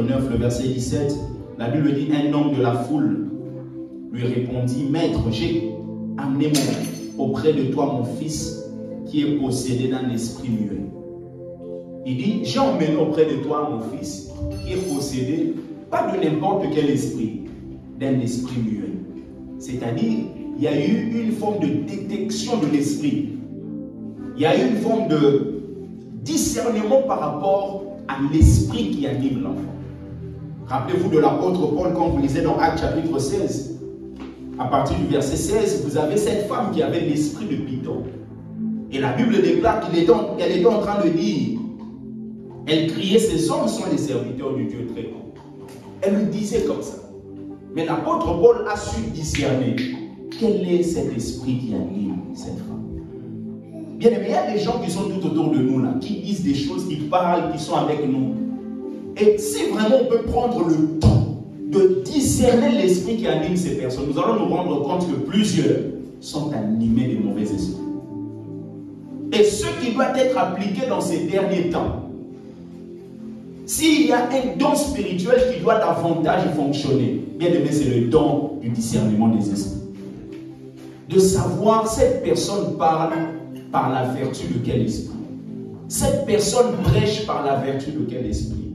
9, le verset 17, la Bible dit: un homme de la foule lui répondit: Maître, j'ai amené auprès de toi mon fils qui est possédé d'un esprit muet. Il dit: j'ai emmené auprès de toi mon fils qui est possédé, pas de n'importe quel esprit, d'un esprit muet. C'est-à-dire, il y a eu une forme de détection de l'esprit. Il y a eu une forme de discernement par rapport à l'esprit qui anime l'enfant. Rappelez-vous de l'apôtre Paul quand vous lisez dans Actes chapitre 16. À partir du verset 16, vous avez cette femme qui avait l'esprit de Python. Et la Bible déclare qu'elle était en train de dire, elle criait: ces hommes sont les serviteurs du Dieu très haut. Elle le disait comme ça. Mais l'apôtre Paul a su discerner quel est cet esprit qui anime cette femme. Bien aimé, il y a des gens qui sont tout autour de nous là, qui disent des choses, qui parlent, qui sont avec nous. Et si vraiment on peut prendre le temps de discerner l'esprit qui anime ces personnes, nous allons nous rendre compte que plusieurs sont animés de mauvais esprits. Et ce qui doit être appliqué dans ces derniers temps, s'il y a un don spirituel qui doit davantage fonctionner, bien aimé, c'est le don du discernement des esprits. De savoir cette personne parle par la vertu de quel esprit. Cette personne prêche par la vertu de quel esprit.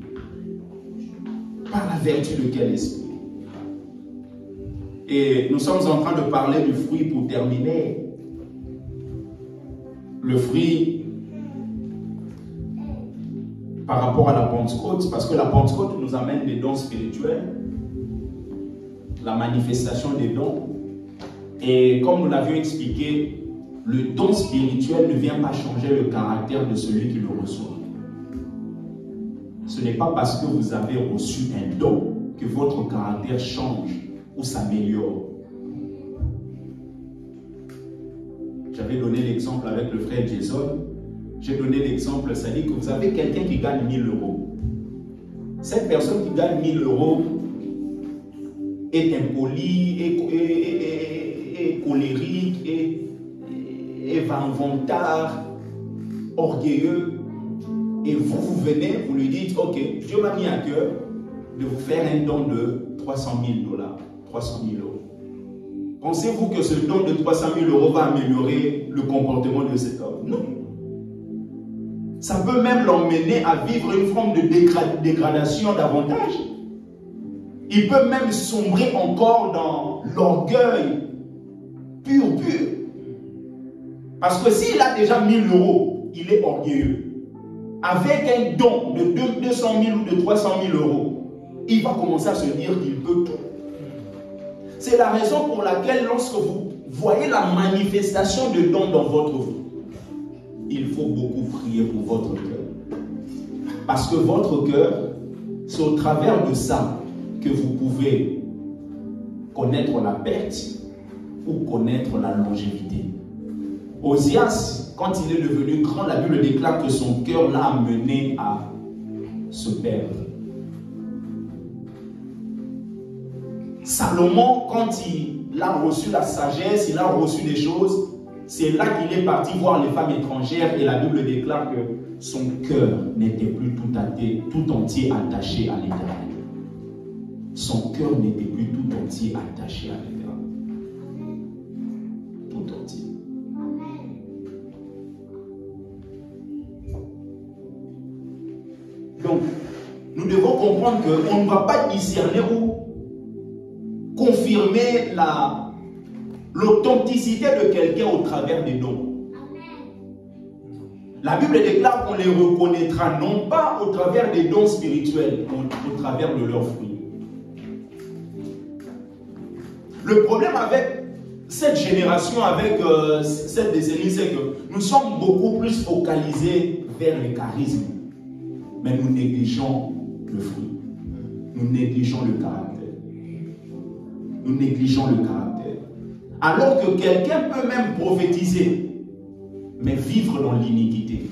Par la vertu de quel esprit. Et nous sommes en train de parler du fruit pour terminer. Le fruit par rapport à la Pentecôte, parce que la Pentecôte nous amène des dons spirituels, la manifestation des dons. Et comme nous l'avions expliqué, le don spirituel ne vient pas changer le caractère de celui qui le reçoit. Ce n'est pas parce que vous avez reçu un don que votre caractère change ou s'améliore. J'avais donné l'exemple avec le frère Jason. J'ai donné l'exemple, c'est-à-dire que vous avez quelqu'un qui gagne 1000 euros. Cette personne qui gagne 1000 euros est impoli, est colérique, est vantard, orgueilleux. Et vous venez, vous lui dites: ok, Dieu m'a mis à cœur de vous faire un don de 300 000 $, 300 000 euros. Pensez-vous que ce don de 300 000 euros va améliorer le comportement de cet homme? Non. Ça peut même l'emmener à vivre une forme de dégradation davantage. Il peut même sombrer encore dans l'orgueil pur. Parce que s'il a déjà 1000 euros, il est orgueilleux. Avec un don de 200 000 ou de 300 000 euros, il va commencer à se dire qu'il peut tout. C'est la raison pour laquelle lorsque vous voyez la manifestation de dons dans votre vie, il faut beaucoup prier pour votre cœur. Parce que votre cœur, c'est au travers de ça que vous pouvez connaître la perte ou connaître la longévité. Osias, quand il est devenu grand, la Bible déclare que son cœur l'a amené à se perdre. Salomon, quand il a reçu la sagesse, il a reçu des choses, c'est là qu'il est parti voir les femmes étrangères et la Bible déclare que son cœur n'était plus tout entier attaché à l'Éternel. Son cœur n'était plus tout entier attaché à l'Éternel. Tout entier. Donc, nous devons comprendre qu'on ne va pas discerner ou confirmer l'authenticité de quelqu'un au travers des dons. La Bible déclare qu'on les reconnaîtra non pas au travers des dons spirituels, mais au travers de leurs fruits. Le problème avec cette génération, avec cette décennie, c'est que nous sommes beaucoup plus focalisés vers les charismes. Mais nous négligeons le fruit. Nous négligeons le caractère. Nous négligeons le caractère. Alors que quelqu'un peut même prophétiser, mais vivre dans l'iniquité.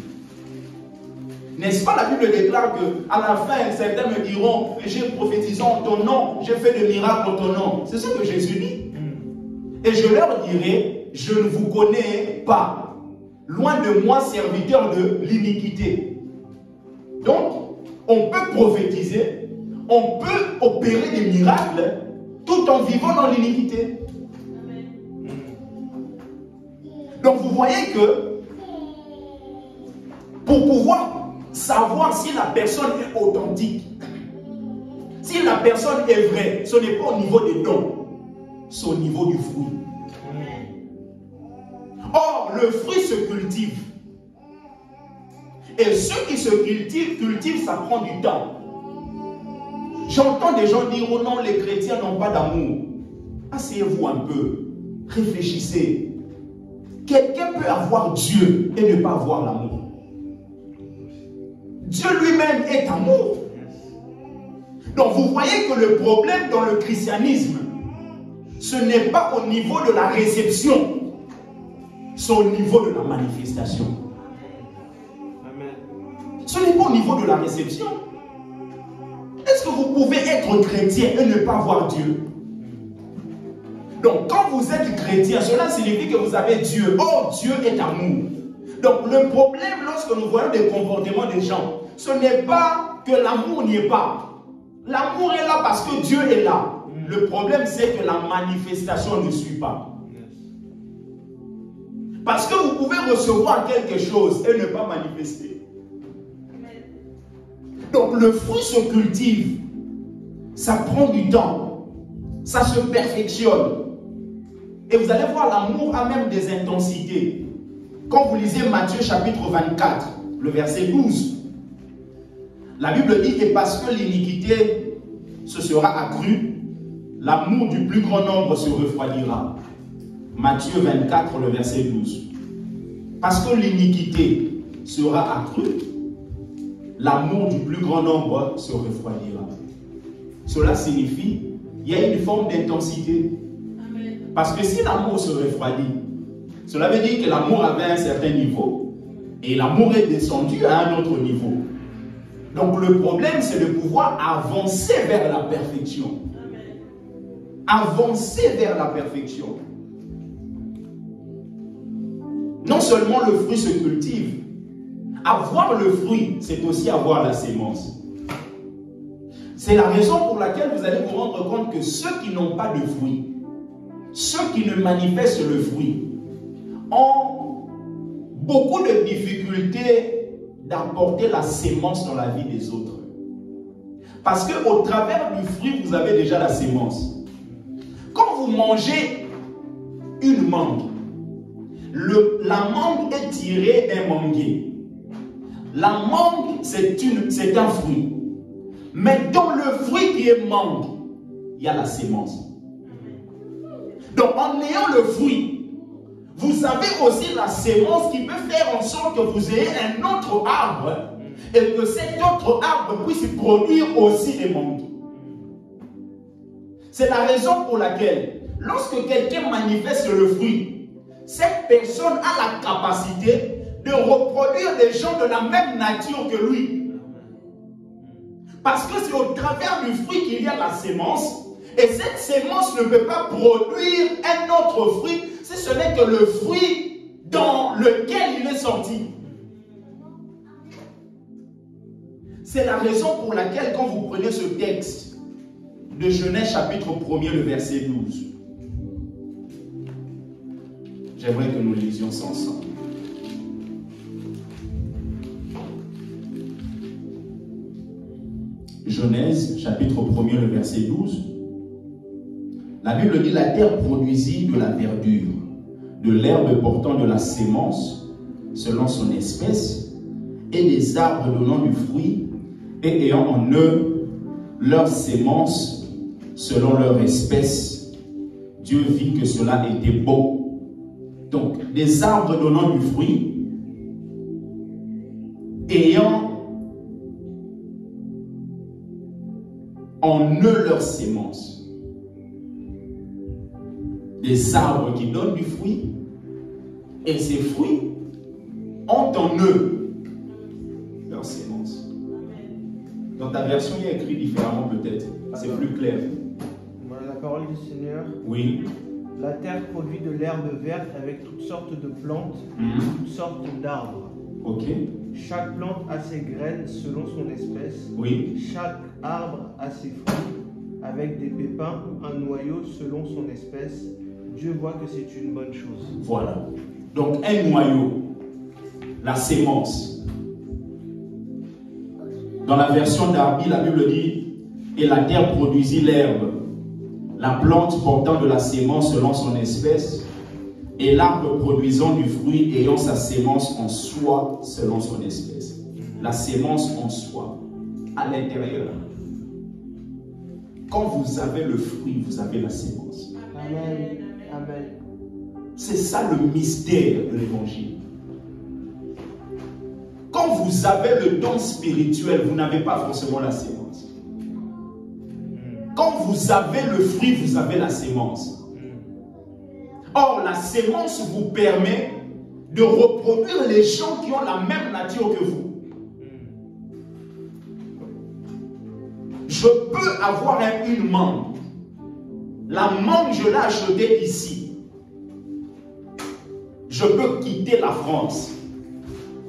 N'est-ce pas, la Bible déclare qu'à la fin, certains me diront, j'ai prophétisé en ton nom, j'ai fait des miracles en ton nom. C'est ce que Jésus dit. Et je leur dirai, je ne vous connais pas. Loin de moi, serviteur de l'iniquité. Donc, on peut prophétiser, on peut opérer des miracles, tout en vivant dans l'iniquité. Donc vous voyez que pour pouvoir savoir si la personne est authentique, si la personne est vraie, ce n'est pas au niveau des dons, c'est au niveau du fruit. Or, le fruit se cultive. Et ceux qui se cultivent, ça prend du temps. J'entends des gens dire, oh non, les chrétiens n'ont pas d'amour. Asseyez-vous un peu, réfléchissez. Quelqu'un peut avoir Dieu et ne pas avoir l'amour. Dieu lui-même est amour. Donc vous voyez que le problème dans le christianisme, ce n'est pas au niveau de la réception, c'est au niveau de la manifestation. Ce n'est pas au niveau de la réception. Est-ce que vous pouvez être chrétien et ne pas voir Dieu? Donc, quand vous êtes chrétien, cela signifie que vous avez Dieu. Oh, Dieu est amour. Donc, le problème lorsque nous voyons des comportements des gens, ce n'est pas que l'amour n'y est pas. L'amour est là parce que Dieu est là. Le problème, c'est que la manifestation ne suit pas. Parce que vous pouvez recevoir quelque chose et ne pas manifester. Donc, le fruit se cultive. Ça prend du temps. Ça se perfectionne. Et vous allez voir, l'amour a même des intensités. Quand vous lisez Matthieu chapitre 24, le verset 12, la Bible dit que parce que l'iniquité se sera accrue, l'amour du plus grand nombre se refroidira. Matthieu 24, le verset 12. Parce que l'iniquité sera accrue, l'amour du plus grand nombre se refroidira. Cela signifie qu'il y a une forme d'intensité. Parce que si l'amour se refroidit, cela veut dire que l'amour avait un certain niveau et l'amour est descendu à un autre niveau. Donc le problème, c'est de pouvoir avancer vers la perfection. Avancer vers la perfection. Non seulement le fruit se cultive, avoir le fruit, c'est aussi avoir la sémence. C'est la raison pour laquelle vous allez vous rendre compte que ceux qui n'ont pas de fruit, ceux qui ne manifestent le fruit, ont beaucoup de difficultés d'apporter la sémence dans la vie des autres. Parce qu'au travers du fruit, vous avez déjà la sémence. Quand vous mangez une mangue, la mangue est tirée d'un manguier. La mangue, c'est un fruit. Mais dans le fruit qui est mangue, il y a la sémence. Donc en ayant le fruit, vous avez aussi la sémence qui peut faire en sorte que vous ayez un autre arbre et que cet autre arbre puisse produire aussi des mangues. C'est la raison pour laquelle, lorsque quelqu'un manifeste le fruit, cette personne a la capacité de reproduire des gens de la même nature que lui. Parce que c'est au travers du fruit qu'il y a la sémence. Et cette sémence ne peut pas produire un autre fruit si ce n'est que le fruit dans lequel il est sorti. C'est la raison pour laquelle, quand vous prenez ce texte de Genèse chapitre 1er, le verset 12, j'aimerais que nous lisions ça ensemble. Genèse chapitre 1er, le verset 12. La Bible dit: la terre produisit de la verdure, de l'herbe portant de la sémence selon son espèce, et des arbres donnant du fruit, et ayant en eux leur sémence selon leur espèce. Dieu vit que cela était bon. Donc, des arbres donnant du fruit, ayant en eux leur sémence. Des arbres qui donnent du fruit, et ces fruits ont en eux leur sémence. Dans ta version, il y a écrit différemment peut-être. C'est plus clair. Voilà la parole du Seigneur. Oui. La terre produit de l'herbe verte avec toutes sortes de plantes, toutes sortes d'arbres. Ok. Chaque plante a ses graines selon son espèce. Oui. Chaque arbre a ses fruits avec des pépins ou un noyau selon son espèce. Dieu voit que c'est une bonne chose. Voilà. Donc un noyau, la sémence. Dans la version d'Arby, la Bible dit: et la terre produisit l'herbe, la plante portant de la sémence selon son espèce, et l'arbre produisant du fruit ayant sa sémence en soi selon son espèce. La sémence en soi, à l'intérieur. Quand vous avez le fruit, vous avez la sémence. Amen. Amen. C'est ça le mystère de l'évangile. Quand vous avez le don spirituel, vous n'avez pas forcément la sémence. Quand vous avez le fruit, vous avez la sémence. Or, la sémence vous permet de reproduire les gens qui ont la même nature que vous. Je peux avoir une mangue. La mangue, je l'ai achetée ici. Je peux quitter la France,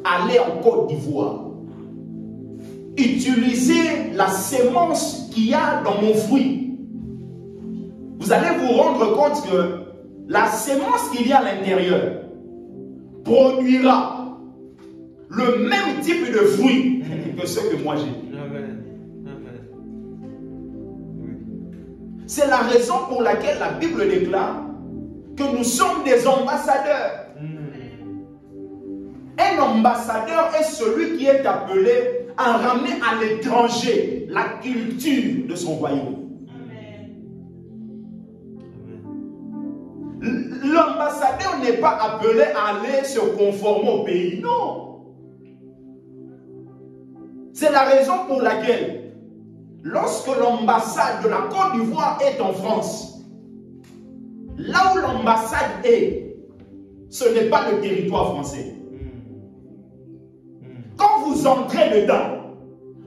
aller en Côte d'Ivoire, utiliser la sémence qu'il y a dans mon fruit. Vous allez vous rendre compte que la sémence qu'il y a à l'intérieur produira le même type de fruit que ceux que moi j'ai. Amen. C'est la raison pour laquelle la Bible déclare que nous sommes des ambassadeurs. Un ambassadeur est celui qui est appelé à ramener à l'étranger la culture de son royaume. L'ambassadeur n'est pas appelé à aller se conformer au pays, non. C'est la raison pour laquelle, lorsque l'ambassade de la Côte d'Ivoire est en France, là où l'ambassade est, ce n'est pas le territoire français. Quand vous entrez dedans,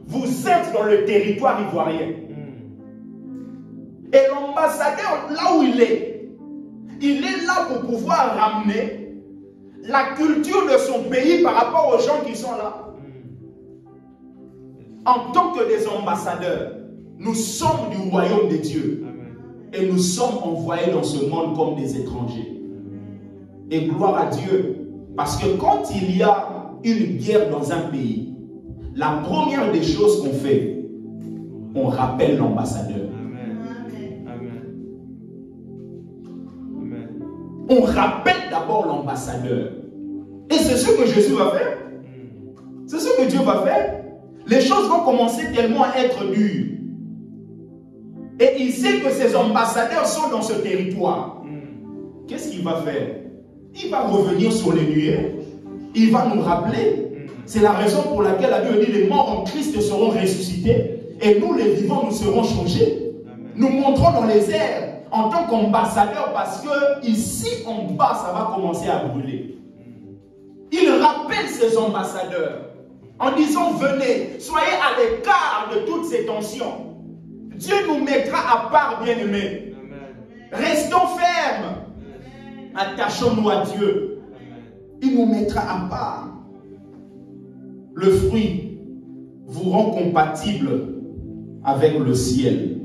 vous êtes dans le territoire ivoirien. Et l'ambassadeur, là où il est là pour pouvoir ramener la culture de son pays par rapport aux gens qui sont là. En tant que des ambassadeurs, nous sommes du royaume de Dieu. Et nous sommes envoyés dans ce monde comme des étrangers. Et gloire à Dieu. Parce que quand il y a une guerre dans un pays, la première des choses qu'on fait, on rappelle l'ambassadeur. On rappelle d'abord l'ambassadeur. Et c'est ce que Jésus va faire. C'est ce que Dieu va faire. Les choses vont commencer tellement à être dures. Et il sait que ces ambassadeurs sont dans ce territoire. Qu'est-ce qu'il va faire? Il va revenir sur les nuées. Il va nous rappeler. C'est la raison pour laquelle la Bible dit: les morts en Christ seront ressuscités. Et nous, les vivants, nous serons changés. Nous monterons dans les airs en tant qu'ambassadeurs, parce que ici en bas, ça va commencer à brûler. Il rappelle ses ambassadeurs en disant: venez, soyez à l'écart de toutes ces tensions. Dieu nous mettra à part, bien-aimés. Restons fermes. Attachons-nous à Dieu. Il nous mettra à part. Le fruit vous rend compatible avec le ciel.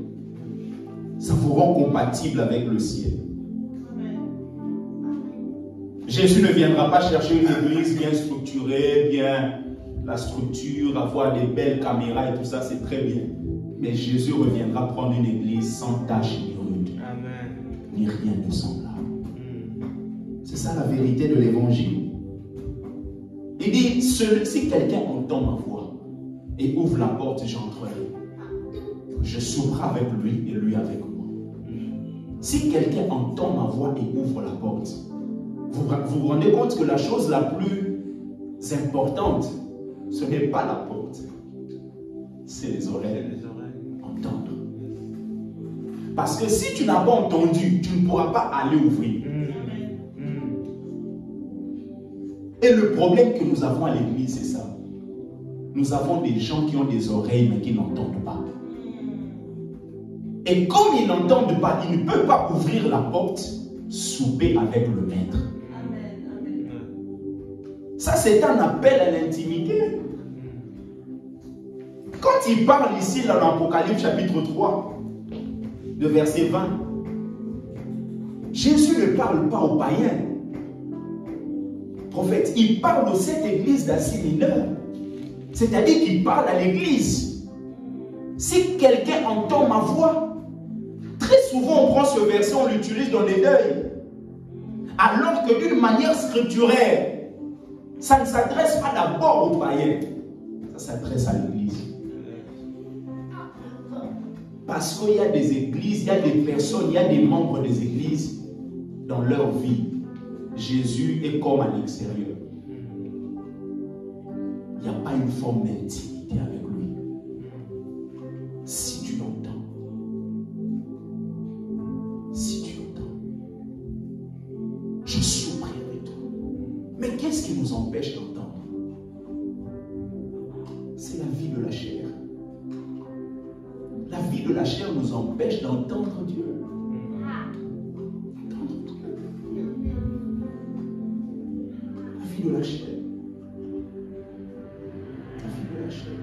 Ça vous rend compatible avec le ciel. Jésus ne viendra pas chercher une église bien structurée, bien la structure, avoir des belles caméras et tout ça, c'est très bien. Mais Jésus reviendra prendre une église sans tache ni rude, ni rien de semblable. C'est ça la vérité de l'évangile. Il dit, si quelqu'un entend ma voix et ouvre la porte, j'entrerai. Je souperai avec lui et lui avec moi. Si quelqu'un entend ma voix et ouvre la porte, vous vous rendez compte que la chose la plus importante, ce n'est pas la porte, c'est les oreilles. Entendre. Parce que si tu n'as pas entendu, tu ne pourras pas aller ouvrir. Et le problème que nous avons à l'église, c'est ça. Nous avons des gens qui ont des oreilles mais qui n'entendent pas. Et comme ils n'entendent pas, ils ne peuvent pas ouvrir la porte, souper avec le maître. Ça, c'est un appel à l'intimité. Quand il parle ici dans l'Apocalypse chapitre 3, de verset 20, Jésus ne parle pas aux païens. Prophète, il parle aux 7 églises d'Asie mineure. C'est-à-dire qu'il parle à l'église. Si quelqu'un entend ma voix, très souvent on prend ce verset, on l'utilise dans les deuils. Alors que d'une manière scripturaire, ça ne s'adresse pas d'abord aux païens, ça s'adresse à l'église. Parce qu'il y a des églises, il y a des personnes, il y a des membres des églises dans leur vie. Jésus est comme à l'extérieur. Il n'y a pas une forme d'intimité avec lui. Si tu l'entends, je souperai avec toi. Mais qu'est-ce qui nous empêche d'entendre? C'est la vie de la chair. La vie de la chair nous empêche d'entendre Dieu. La vie de la chair. La vie de la chair.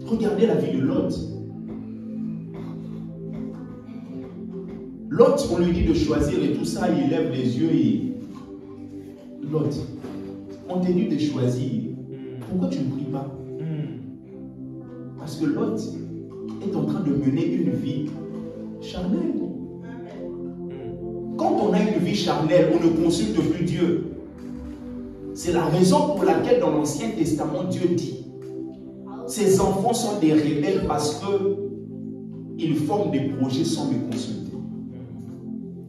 Regardez la vie de Lot. Lot, on lui dit de choisir et tout ça, il lève les yeux et... Lot, on t'a dit de choisir. Pourquoi tu ne pries pas? Parce que Lot est en train de mener une vie charnelle. Quand on a une vie charnelle, on ne consulte plus Dieu. C'est la raison pour laquelle dans l'Ancien Testament, Dieu dit ces enfants sont des rebelles parce qu'ils forment des projets sans me consulter.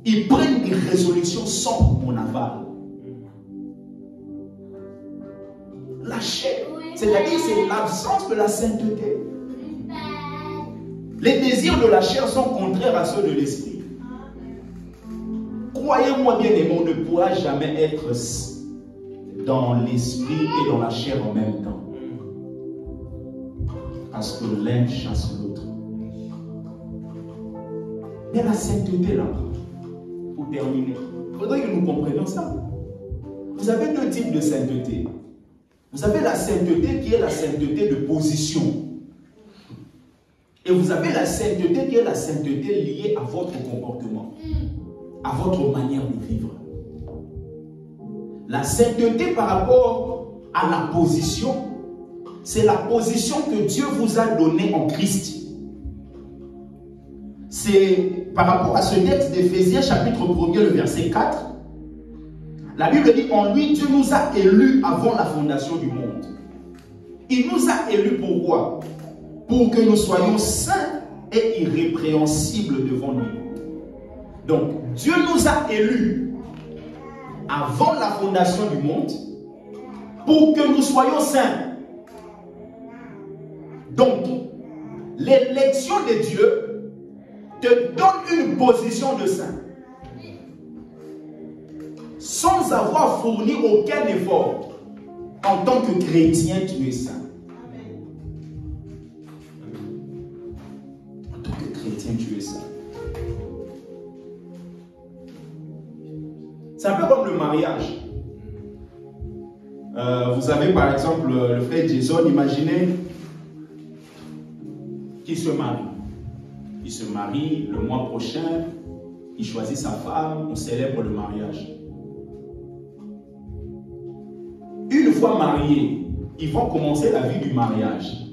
Ils prennent des résolutions sans mon aval. La chair, c'est-à-dire c'est l'absence de la sainteté. Les désirs de la chair sont contraires à ceux de l'esprit. Croyez-moi bien aimé, on ne pourra jamais être dans l'esprit et dans la chair en même temps. Parce que l'un chasse l'autre. Mais la sainteté là, pour terminer, il faudrait que nous comprenions ça. Vous avez 2 types de sainteté. Vous avez la sainteté qui est la sainteté de position. Et vous avez la sainteté qui est la sainteté liée à votre comportement, à votre manière de vivre. La sainteté par rapport à la position, c'est la position que Dieu vous a donnée en Christ. C'est par rapport à ce texte d'Éphésiens chapitre 1er, le verset 4. La Bible dit, en lui, Dieu nous a élus avant la fondation du monde. Il nous a élus pourquoi? Pour que nous soyons saints et irrépréhensibles devant lui. Donc, Dieu nous a élus avant la fondation du monde pour que nous soyons saints. Donc, l'élection de Dieu te donne une position de saint. Sans avoir fourni aucun effort, en tant que chrétien, tu es saint. mariage. Vous avez par exemple le frère Jason, imaginez qu'il se marie. Il se marie le mois prochain, il choisit sa femme, on célèbre le mariage. Une fois mariés, ils vont commencer la vie du mariage.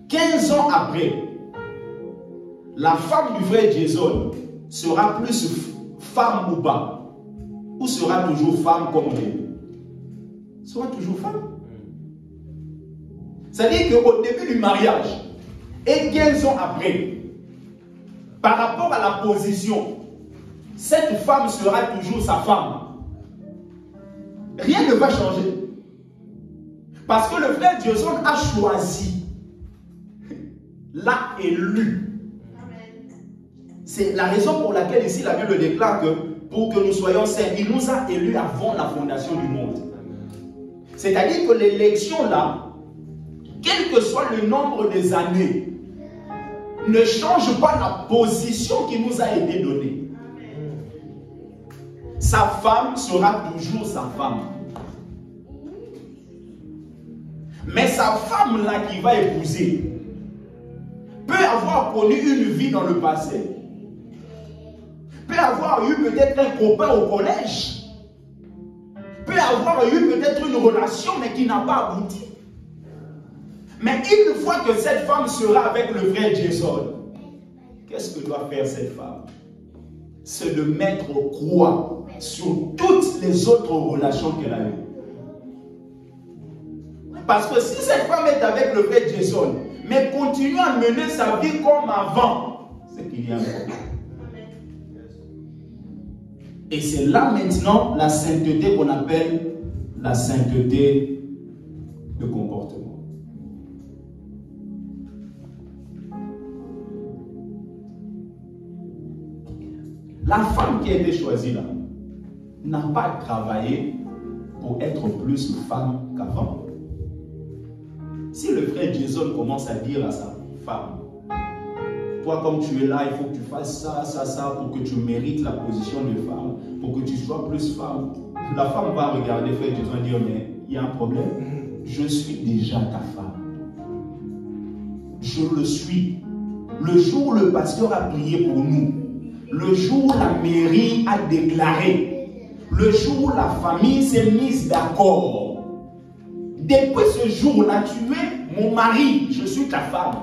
15 ans après, la femme du frère Jason sera plus femme ou pas? Ou sera toujours femme comme au début? Sera toujours femme. C'est-à-dire qu'au début du mariage et 15 ans après, par rapport à la position, cette femme sera toujours sa femme. Rien ne va changer. Parce que le frère Jason a choisi, l'a élu. C'est la raison pour laquelle ici la Bible déclare que pour que nous soyons saints, il nous a élus avant la fondation du monde. C'est-à-dire que l'élection là, quel que soit le nombre des années, ne change pas la position qui nous a été donnée. Sa femme sera toujours sa femme. Mais sa femme là qui va épouser peut avoir connu une vie dans le passé. Peut avoir eu peut-être un copain au collège. Peut avoir eu peut-être une relation mais qui n'a pas abouti. Mais une fois que cette femme sera avec le frère Jason, qu'est-ce que doit faire cette femme? C'est de mettre croix sur toutes les autres relations qu'elle a eues. Parce que si cette femme est avec le frère Jason, mais continue à mener sa vie comme avant, c'est qu'il y a un problème. Et c'est là maintenant la sainteté qu'on appelle la sainteté de comportement. La femme qui a été choisie là n'a pas travaillé pour être plus femme qu'avant. Si le frère Jason commence à dire à sa femme, toi comme tu es là, il faut que tu fasses ça, ça, ça, pour que tu mérites la position de femme, pour que tu sois plus femme, la femme va regarder le frère Jason et dire, mais il y a un problème, je suis déjà ta femme. Je le suis. Le jour où le pasteur a prié pour nous, le jour où la mairie a déclaré, le jour où la famille s'est mise d'accord, depuis ce jour-là, tu es mon mari, je suis ta femme.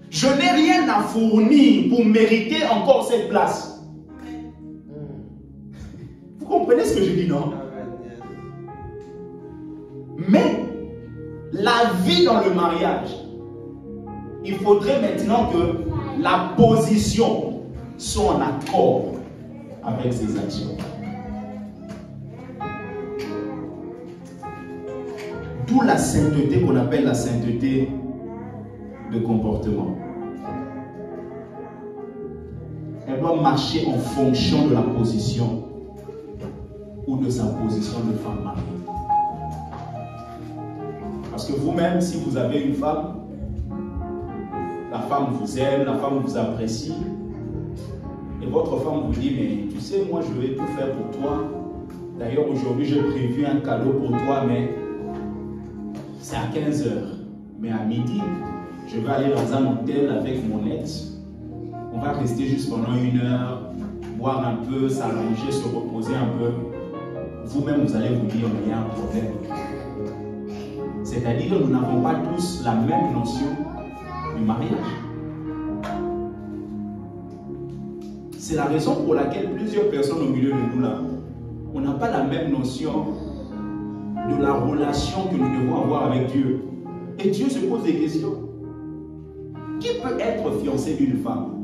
Je n'ai rien à fournir pour mériter encore cette place. Vous comprenez ce que je dis, non? Mais la vie dans le mariage, il faudrait maintenant que la position soit en accord avec ses actions. D'où la sainteté qu'on appelle la sainteté de comportement. Elle doit marcher en fonction de la position ou de sa position de femme mariée. Parce que vous-même, si vous avez une femme, la femme vous aime, la femme vous apprécie, et votre femme vous dit, mais tu sais, moi je vais tout faire pour toi. D'ailleurs, aujourd'hui, j'ai prévu un cadeau pour toi, mais c'est à 15 h. Mais à midi, je vais aller dans un hôtel avec mon ex. On va rester juste pendant 1 heure, boire un peu, s'allonger, se reposer un peu. Vous-même, vous allez vous dire, mais il y a un problème. C'est-à-dire, nous n'avons pas tous la même notion du mariage. C'est la raison pour laquelle plusieurs personnes au milieu de nous là, on n'a pas la même notion de la relation que nous devons avoir avec Dieu. Et Dieu se pose des questions. Qui peut être fiancé d'une femme?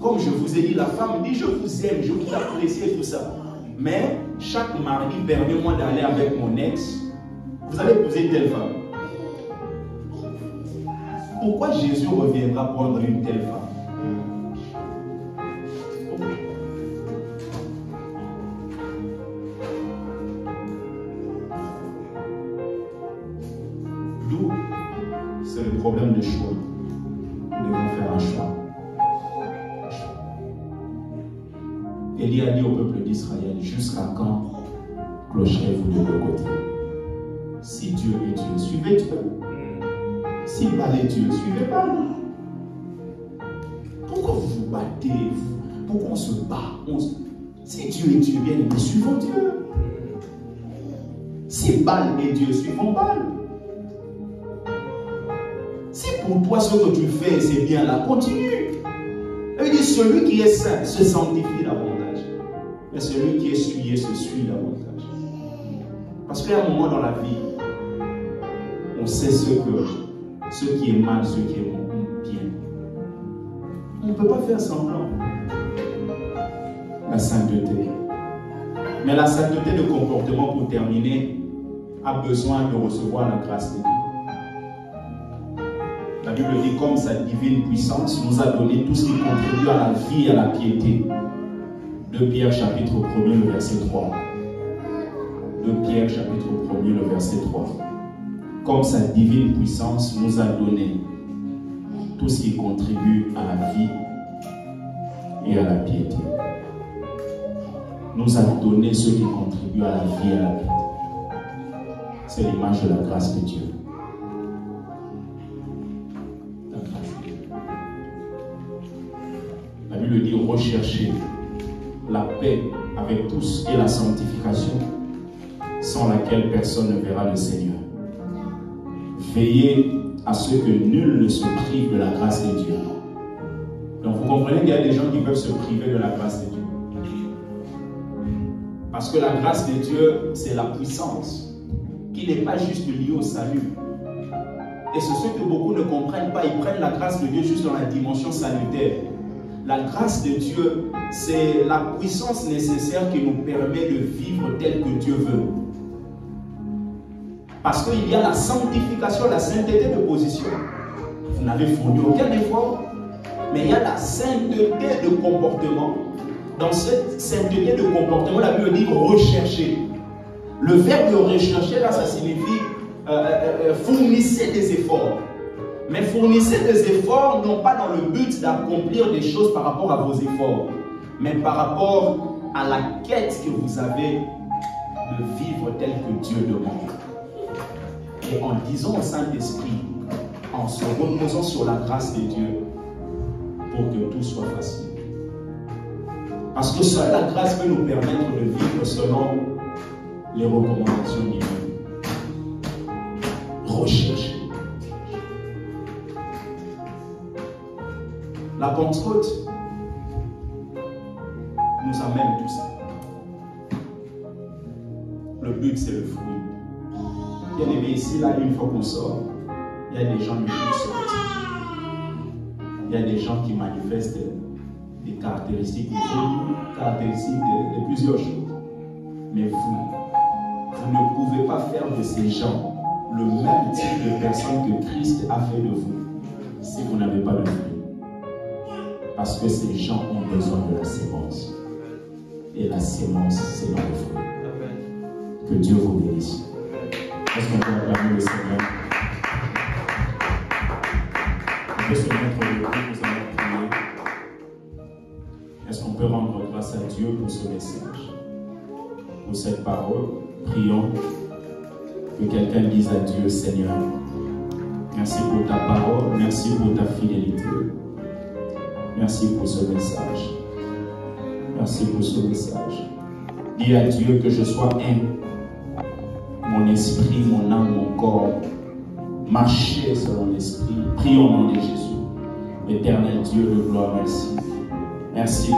Comme je vous ai dit, la femme dit, je vous aime, je vous apprécie et tout ça. Mais chaque mardi, permets-moi d'aller avec mon ex. Vous allez épouser une telle femme. Pourquoi Jésus reviendra prendre une telle femme? D'où c'est le problème de choix. Nous devons faire un choix. Élie a dit au peuple d'Israël, jusqu'à quand clocherez-vous de deux côtés? Si Dieu est Dieu, suivez Dieu. Si Baal est Dieu, suivez Baal. Pourquoi vous vous battez? Pourquoi on se bat? Si Dieu est Dieu, bien aimé, suivons Dieu. Si Baal est Dieu, suivons Baal. Si pour toi ce que tu fais c'est bien là, continue. Il dit celui qui est saint se sanctifie davantage. Mais celui qui est souillé se suit davantage. Parce qu'il y a un moment dans la vie, on sait ce qui est mal, ce qui est bien. On ne peut pas faire semblant. La sainteté. Mais la sainteté de comportement, pour terminer, a besoin de recevoir la grâce de Dieu. La Bible dit, comme sa divine puissance nous a donné tout ce qui contribue à la vie et à la piété. 2 Pierre chapitre 1er, le verset 3. 2 Pierre chapitre 1er, le verset 3. Comme sa divine puissance nous a donné tout ce qui contribue à la vie et à la piété. Nous a donné ce qui contribue à la vie et à la piété. C'est l'image de la grâce de Dieu. La grâce de Dieu. La Bible dit rechercher la paix avec tous et la sanctification, sans laquelle personne ne verra le Seigneur. Veillez à ce que nul ne se prive de la grâce de Dieu. Donc vous comprenez qu'il y a des gens qui peuvent se priver de la grâce de Dieu. Parce que la grâce de Dieu, c'est la puissance qui n'est pas juste liée au salut. Et c'est ce que beaucoup ne comprennent pas. Ils prennent la grâce de Dieu juste dans la dimension salutaire. La grâce de Dieu, c'est la puissance nécessaire qui nous permet de vivre tel que Dieu veut. Parce qu'il y a la sanctification, la sainteté de position. Vous n'avez fourni aucun effort, mais il y a la sainteté de comportement. Dans cette sainteté de comportement, la Bible dit rechercher. Le verbe de rechercher, là, ça signifie fournissez des efforts. Mais fournissez des efforts, non pas dans le but d'accomplir des choses par rapport à vos efforts, mais par rapport à la quête que vous avez de vivre tel que Dieu demande. Et en disant au Saint-Esprit, en se reposant sur la grâce de Dieu, pour que tout soit facile. Parce que seule la grâce peut nous permettre de vivre selon les recommandations divines. Rechercher. La Pentecôte nous amène tout ça. Le but, c'est le fruit. Bien aimé, ici, là, une fois qu'on sort, il y a des gens qui sortent. Il y a des gens qui manifestent des caractéristiques de plusieurs choses. Mais vous ne pouvez pas faire de ces gens le même type de personne que Christ a fait de vous si vous n'avez pas de fruit. Parce que ces gens ont besoin de la sémence. Et la sémence, c'est dans le fruit. Que Dieu vous bénisse. Est-ce qu'on peut acclamer le Seigneur? On peut se mettre debout, nous allons prier. Est-ce qu'on peut rendre grâce à Dieu pour ce message, pour cette parole? Prions que quelqu'un dise à Dieu, Seigneur, merci pour ta parole, merci pour ta fidélité. Merci pour ce message. Merci pour ce message. Dis à Dieu que je sois mon esprit, mon âme, mon corps, marcher selon l'esprit. Prions au nom de Jésus. Éternel Dieu de gloire, merci. Merci.